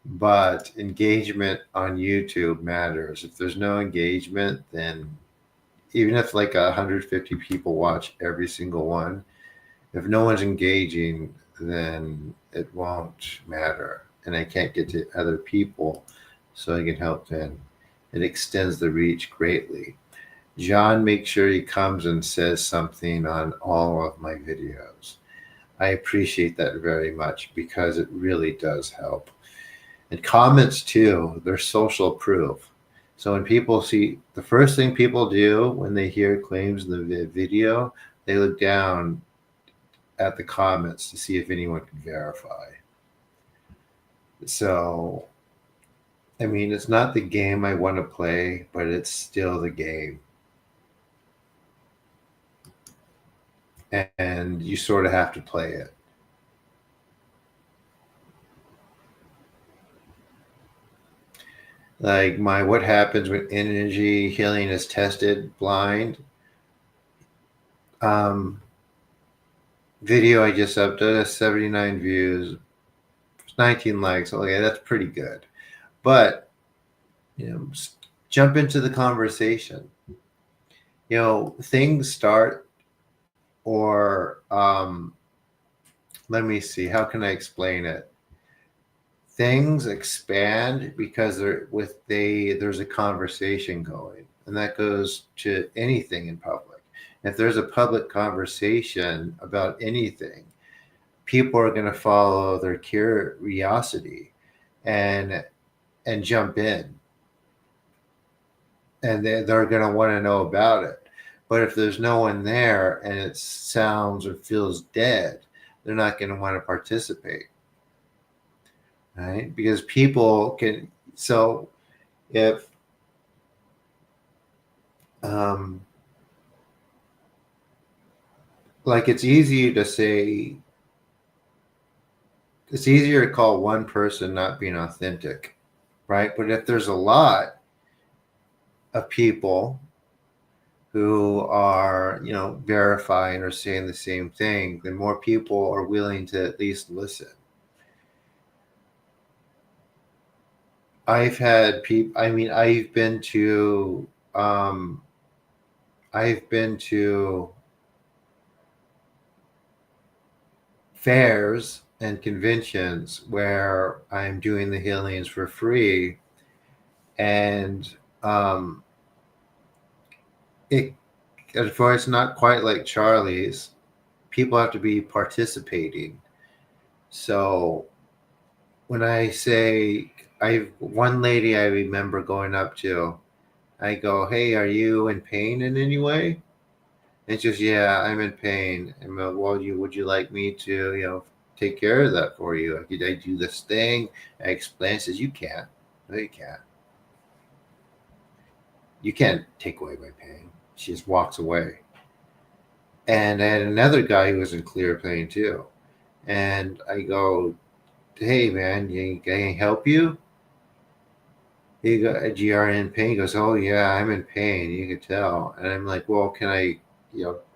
But engagement on YouTube matters. If there's no engagement, then even if like 150 people watch every single one, if no one's engaging, then it won't matter. And I can't get to other people so I can help them. It extends the reach greatly. John makes sure he comes and says something on all of my videos. I appreciate that very much because it really does help. And comments too, they're social proof. So when people see, the first thing people do when they hear claims in the video, they look down at the comments to see if anyone can verify. So, I mean, it's not the game I want to play, but it's still the game. And you sort of have to play it. Like my what happens when energy healing is tested blind video I just uploaded, 79 views, 19 likes. Okay, that's pretty good. But jump into the conversation. Things start, or let me see, how can I explain it? Things expand because there's a conversation going, and that goes to anything in public. If there's a public conversation about anything, people are going to follow their curiosity and jump in, and they're going to want to know about it. But if there's no one there and it sounds or feels dead, they're not going to want to participate. Right? Because people can, so if like it's easy to say, it's easier to call one person not being authentic, right? But if there's a lot of people who are, verifying or saying the same thing, then more people are willing to at least listen. I've had people, I mean, I've been to fairs and conventions where I'm doing the healings for free, and it's not quite like Charlie's. People have to be participating. So when I say, one lady I remember going up to, I go, "Hey, are you in pain in any way?" And she goes, "Yeah, I'm in pain." And well, would you like me to, take care of that for you? I do this thing. I explain. Says, "You can't. No, you can't. You can't take away my pain." She just walks away. And I had another guy who was in clear pain too. And I go, "Hey, man, can I help you?" He go, "GR in pain." He goes, "Oh yeah, I'm in pain. You can tell." And I'm like, "Well, can I,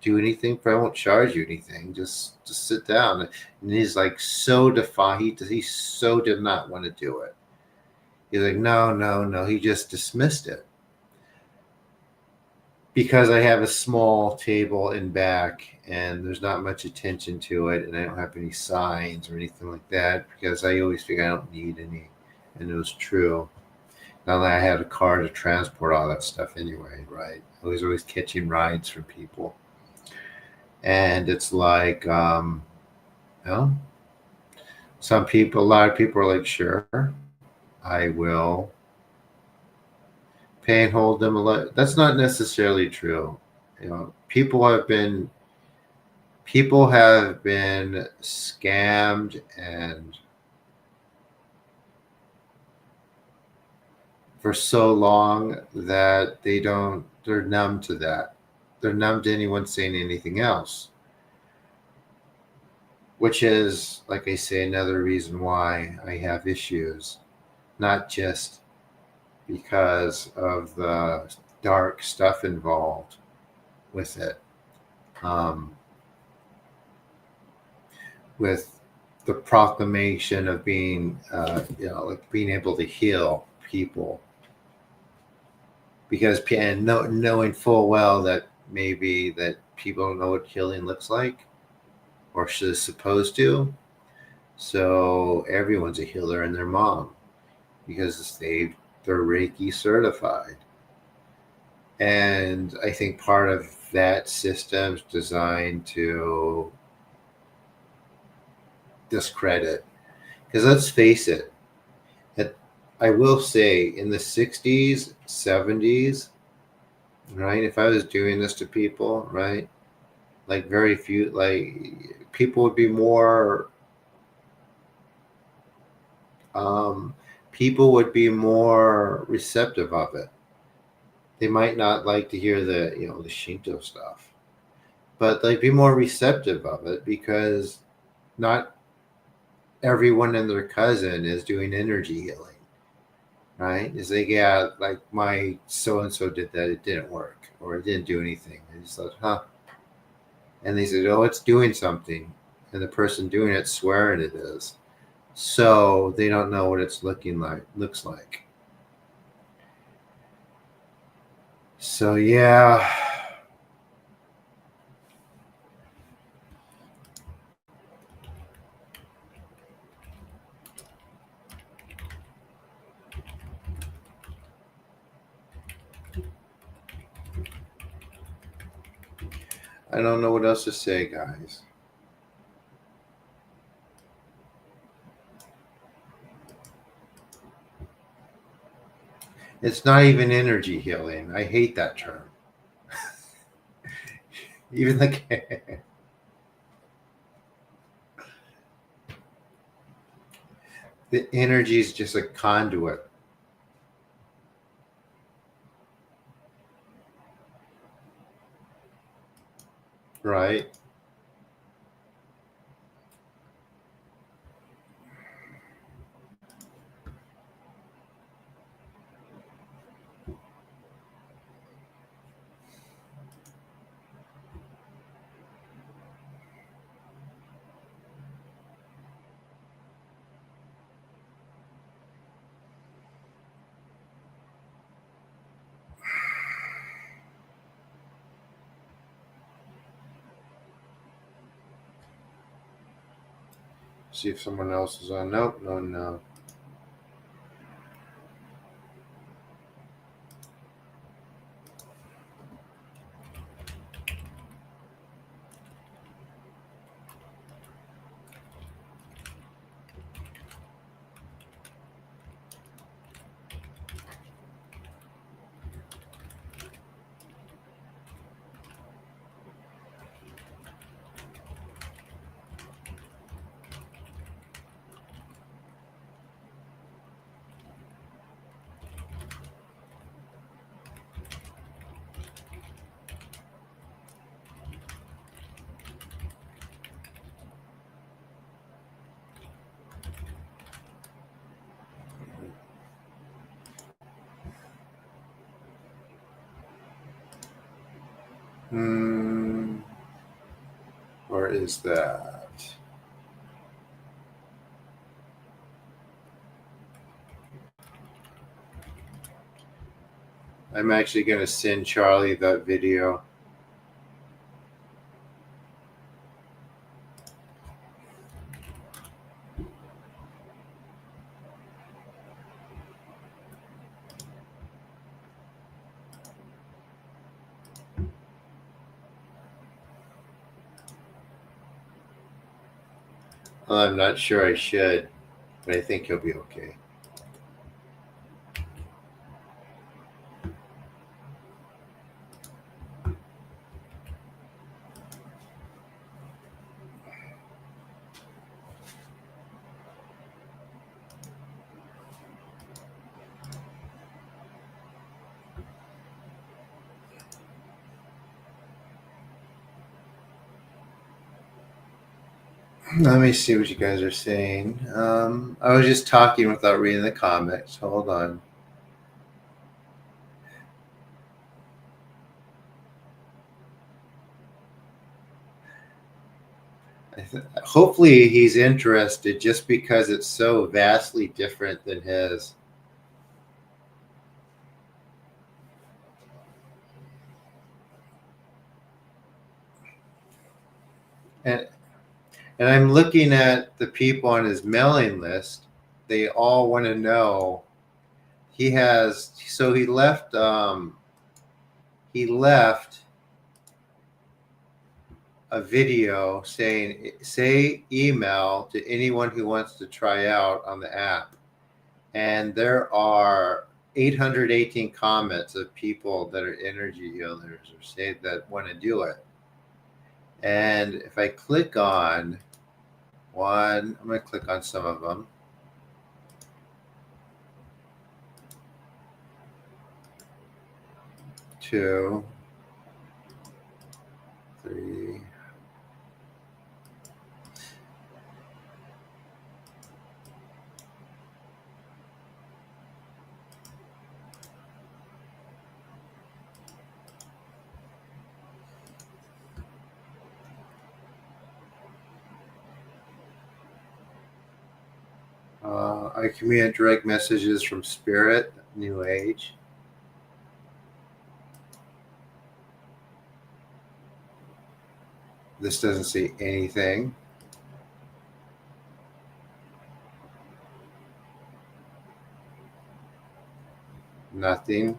do anything? I won't charge you anything. Just sit down." And he's like so defiant. He so did not want to do it. He's like, "No, no, no." He just dismissed it. Because I have a small table in back and there's not much attention to it, and I don't have any signs or anything like that, because I always figure I don't need any. And it was true. Now that I had a car to transport all that stuff anyway, right? I was always catching rides from people. And it's like, you know, a lot of people are like, sure, I will pay and hold them. That's not necessarily true. You know, people have been scammed and for so long that they're numb to that. They're numb to anyone saying anything else, which is, like I say, another reason why I have issues, not just because of the dark stuff involved with it, um, with the proclamation of being, like being able to heal people, because and knowing full well that maybe that people don't know what healing looks like or is supposed to. So everyone's a healer and their mom because they're Reiki certified. And I think part of that system's designed to discredit. Because let's face it, at, I will say in the 60s, 70s, right, if I was doing this to people, right, like very few, like people would be more, um, people would be more receptive of it. They might not like to hear the Shinto stuff, but they'd be more receptive of it because not everyone and their cousin is doing energy healing, right? It's like, yeah, like my so and so did that, it didn't work, or it didn't do anything. I just thought, huh? And they said, oh, it's doing something, and the person doing it swearing it is. So they don't know what it's looks like. So yeah, I don't know what else to say, guys. It's not even energy healing. I hate that term. Even the energy is just a conduit, right? See if someone else is on. Nope, no, no. Hmm. Or is that? I'm actually going to send Charlie that video. Well, I'm not sure I should, but I think he'll be okay. Let me see what you guys are saying. I was just talking without reading the comments. Hold on. Hopefully, he's interested just because it's so vastly different than his. And and I'm looking at the people on his mailing list. They all want to know. He has so he left. He left a video saying, "Say email to anyone who wants to try out on the app." And there are 818 comments of people that are energy healers or say that want to do it. And if I click on one, I'm going to click on some of them. 2, 3. I communicate direct messages from Spirit, New Age. This doesn't say anything. Nothing.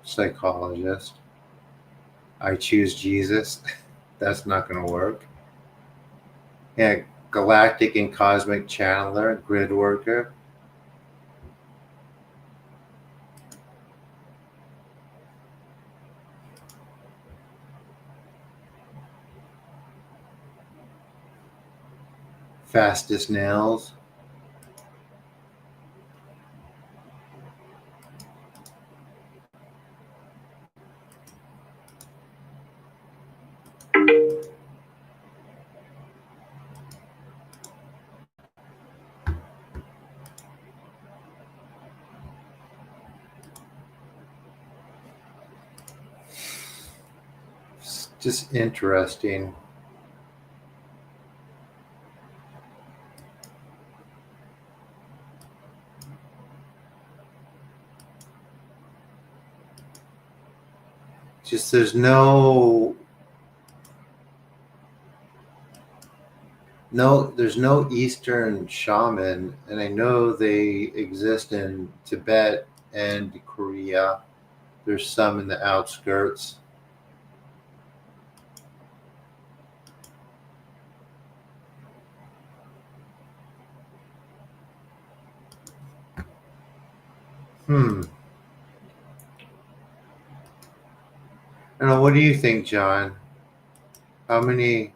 Psychologist. I choose Jesus. That's not going to work. Yeah, galactic and cosmic channeler, grid worker. Fastest nails. It's just interesting. Just there's no Eastern shaman, and I know they exist in Tibet and Korea. There's some in the outskirts. Hmm. I don't know. What do you think, John? How many?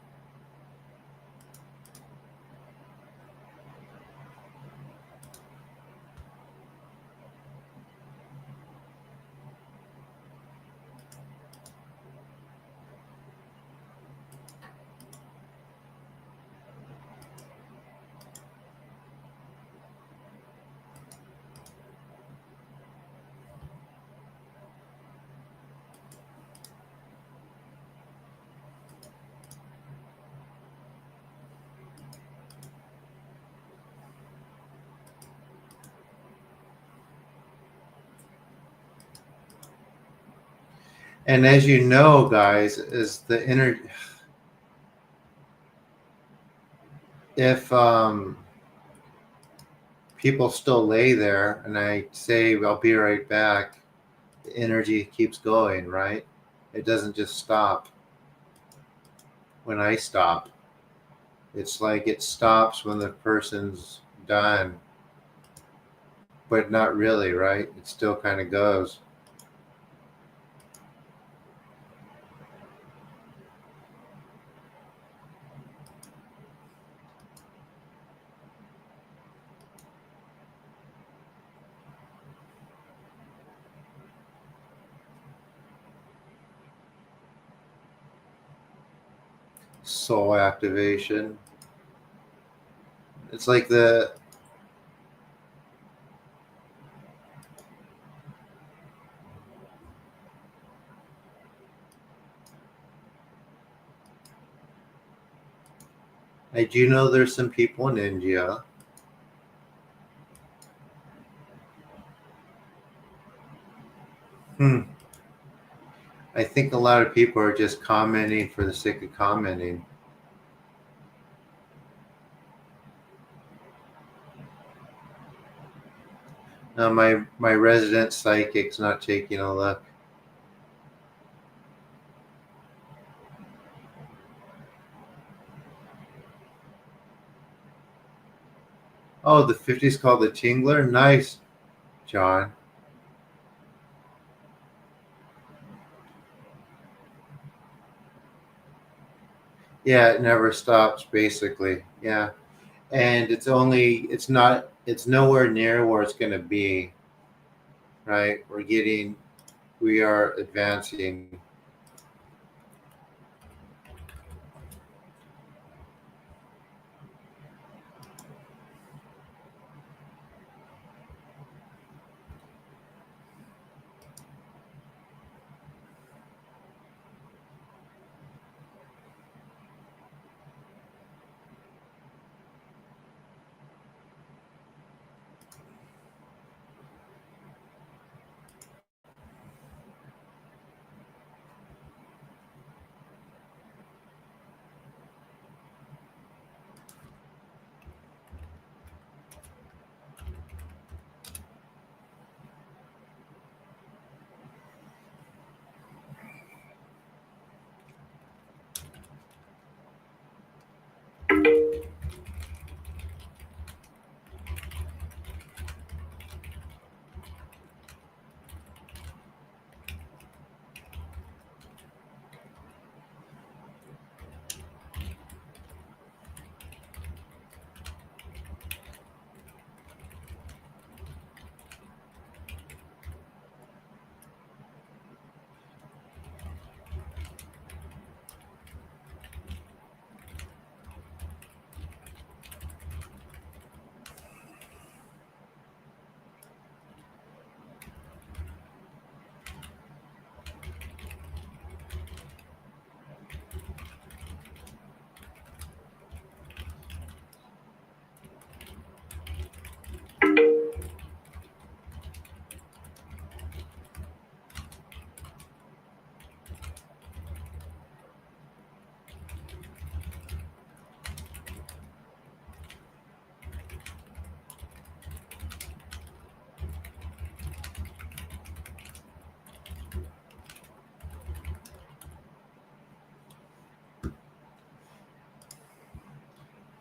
And as you know, guys, is the energy. If people still lay there, and I say I'll be right back, the energy keeps going, right? It doesn't just stop when I stop. It's like it stops when the person's done, but not really, right? It still kind of goes. Soul activation. It's like I do know there's some people in India. Hmm. I think a lot of people are just commenting for the sake of commenting. Now, my resident psychic's not taking a look. Oh, the 50's called the Tingler? Nice, John. Yeah, it never stops, basically. Yeah. And it's nowhere near where it's going to be, right? We are advancing.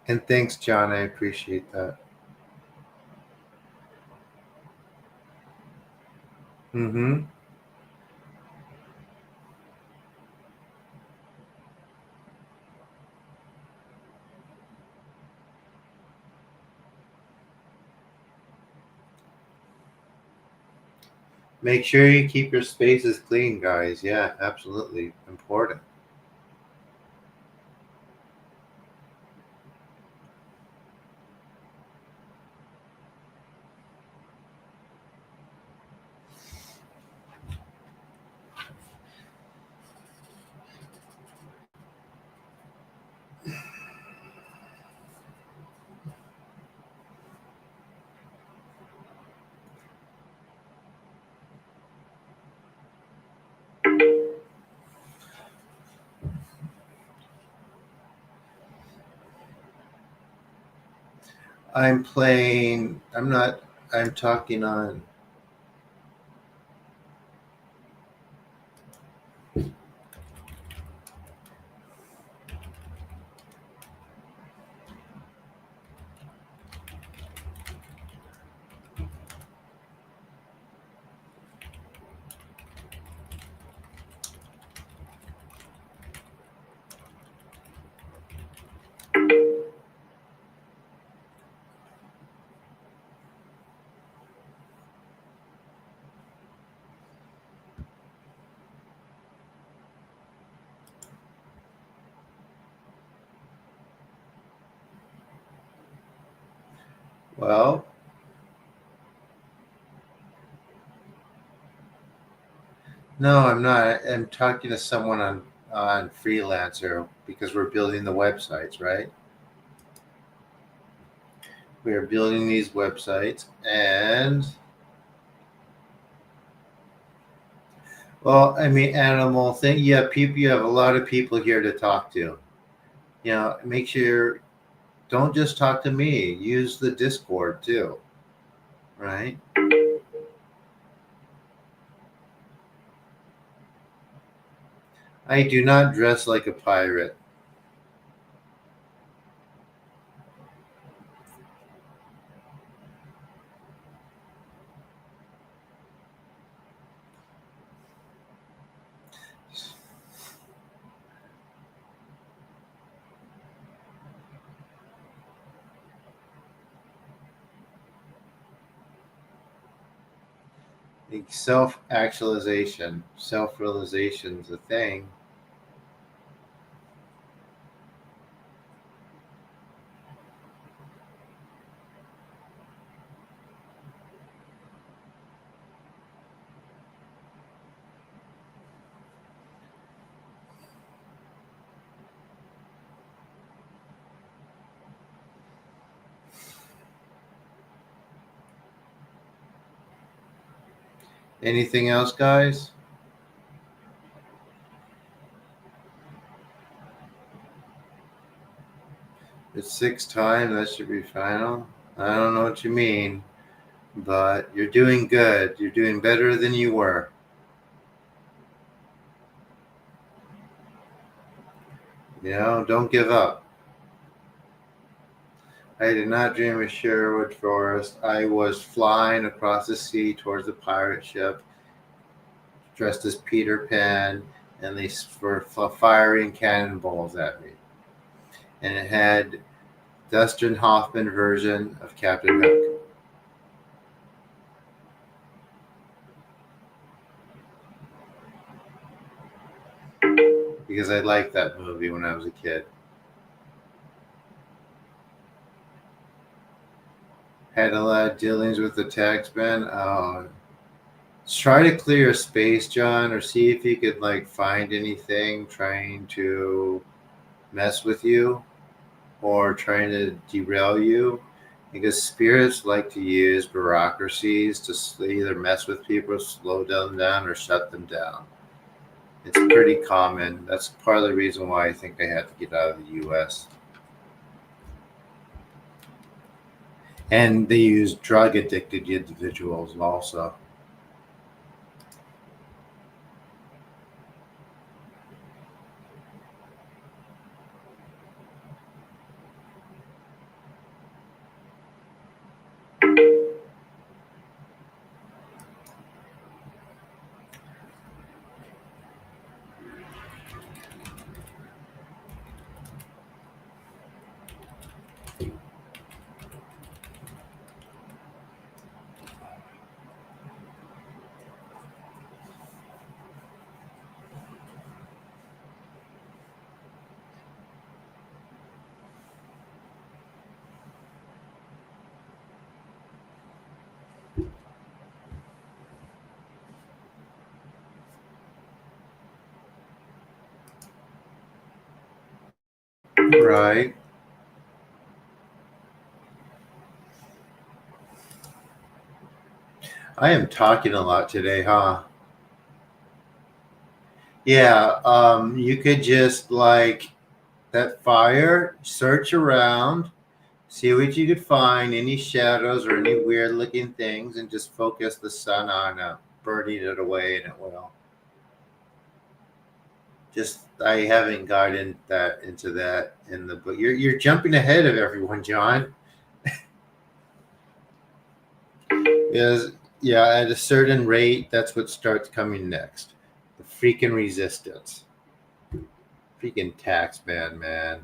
And thanks, John. I appreciate that. Mm-hmm. Make sure you keep your spaces clean, guys. Yeah, absolutely. Important. I'm not, I'm talking on. Well, no, I'm not. I'm talking to someone on Freelancer because we're building the websites, right? We are building these websites, and well, I mean, animal thing. Yeah, people. You have a lot of people here to talk to. Make sure don't just talk to me. Use the Discord too, right? I do not dress like a pirate. Self actualization, self realization is a thing. Anything else, guys? It's six time. That should be final. I don't know what you mean, but you're doing good. You're doing better than you were. Don't give up. I did not dream of Sherwood Forest. I was flying across the sea towards a pirate ship, dressed as Peter Pan, and they were firing cannonballs at me. And it had Dustin Hoffman version of Captain Hook because I liked that movie when I was a kid. Had a lot of dealings with the taxman. Try to clear space, John, or see if you could find anything trying to mess with you or trying to derail you. Because spirits like to use bureaucracies to either mess with people, slow them down, or shut them down. It's pretty common. That's part of the reason why I think I had to get out of the U.S. And they use drug addicted individuals also. Right. I am talking a lot today, huh? Yeah. You could just that fire, search around, see what you could find, any shadows or any weird looking things, and just focus the sun on burning it away, and it will. Just I haven't gotten that into that in the book. You're jumping ahead of everyone, John. Is yeah, at a certain rate, that's what starts coming next. The freaking resistance. Freaking tax man.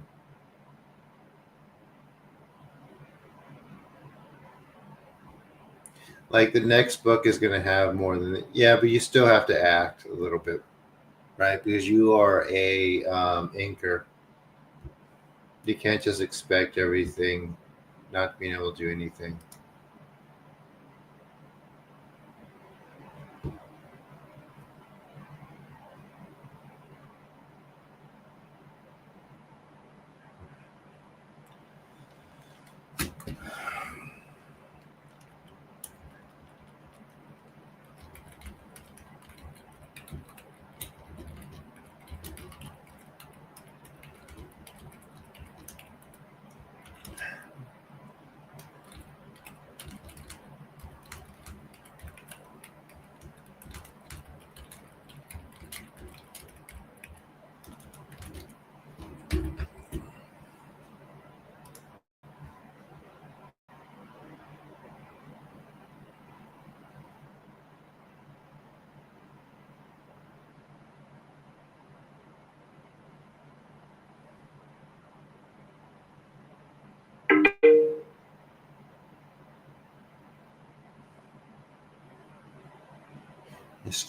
Like the next book is gonna have more than yeah, but you still have to act a little bit, right? Because you are a inker. You can't just expect everything. not being able to do anything.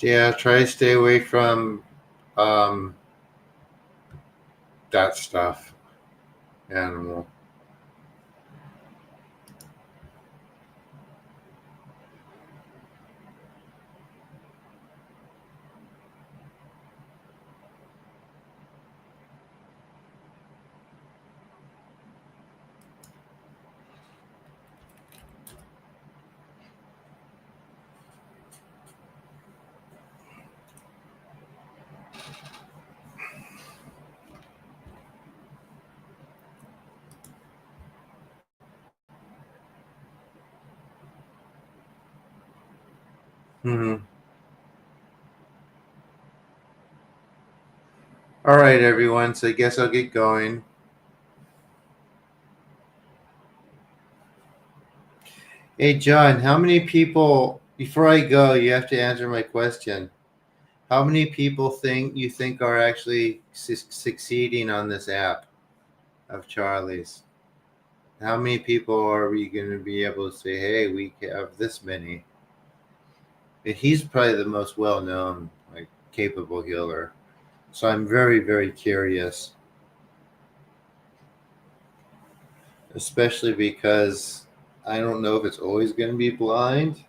Yeah, try to stay away from um, that stuff. Animal. Hmm. All right, everyone. So I guess I'll get going. Hey, John, how many people, before I go, you have to answer my question. How many people think are actually succeeding on this app of Charlie's? How many people are we going to be able to say, hey, we have this many? And he's probably the most well known, like, capable healer. So I'm very, very curious, especially because I don't know if it's always going to be blind,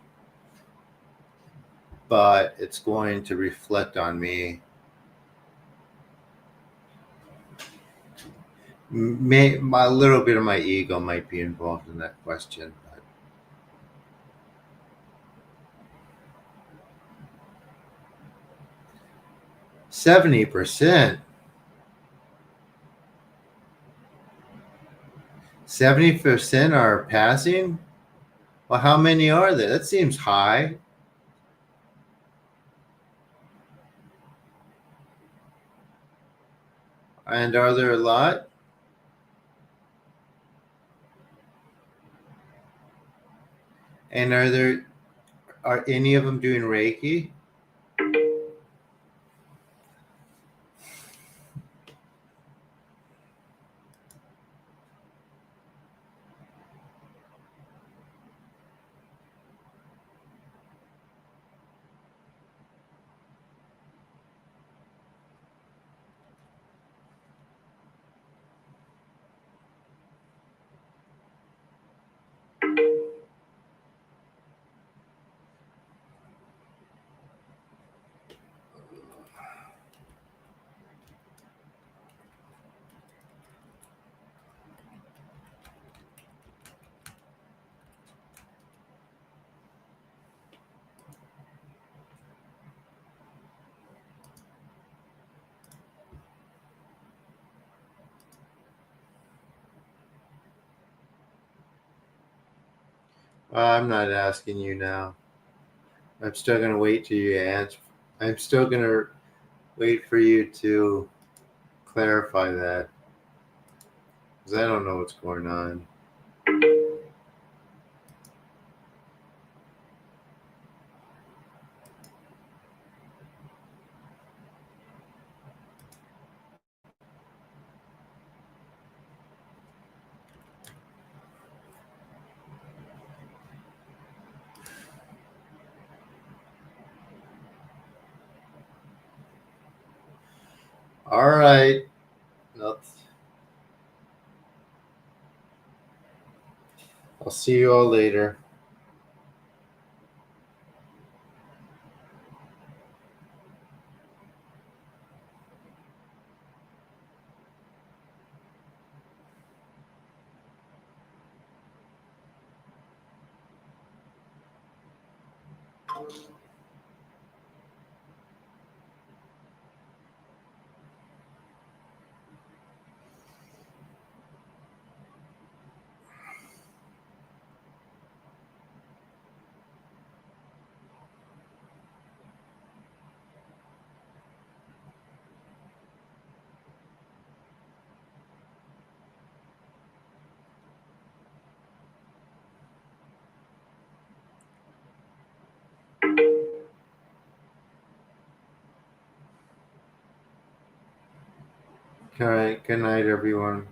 but it's going to reflect on me. A little bit of my ego might be involved in that question. 70%. 70% are passing? Well, how many are there? That seems high. And are there a lot? And are any of them doing Reiki? I'm not asking you now. I'm still going to wait till you answer. I'm still going to wait for you to clarify that because I don't know what's going on. All right. Let's I'll see you all later. All right. Good night, everyone.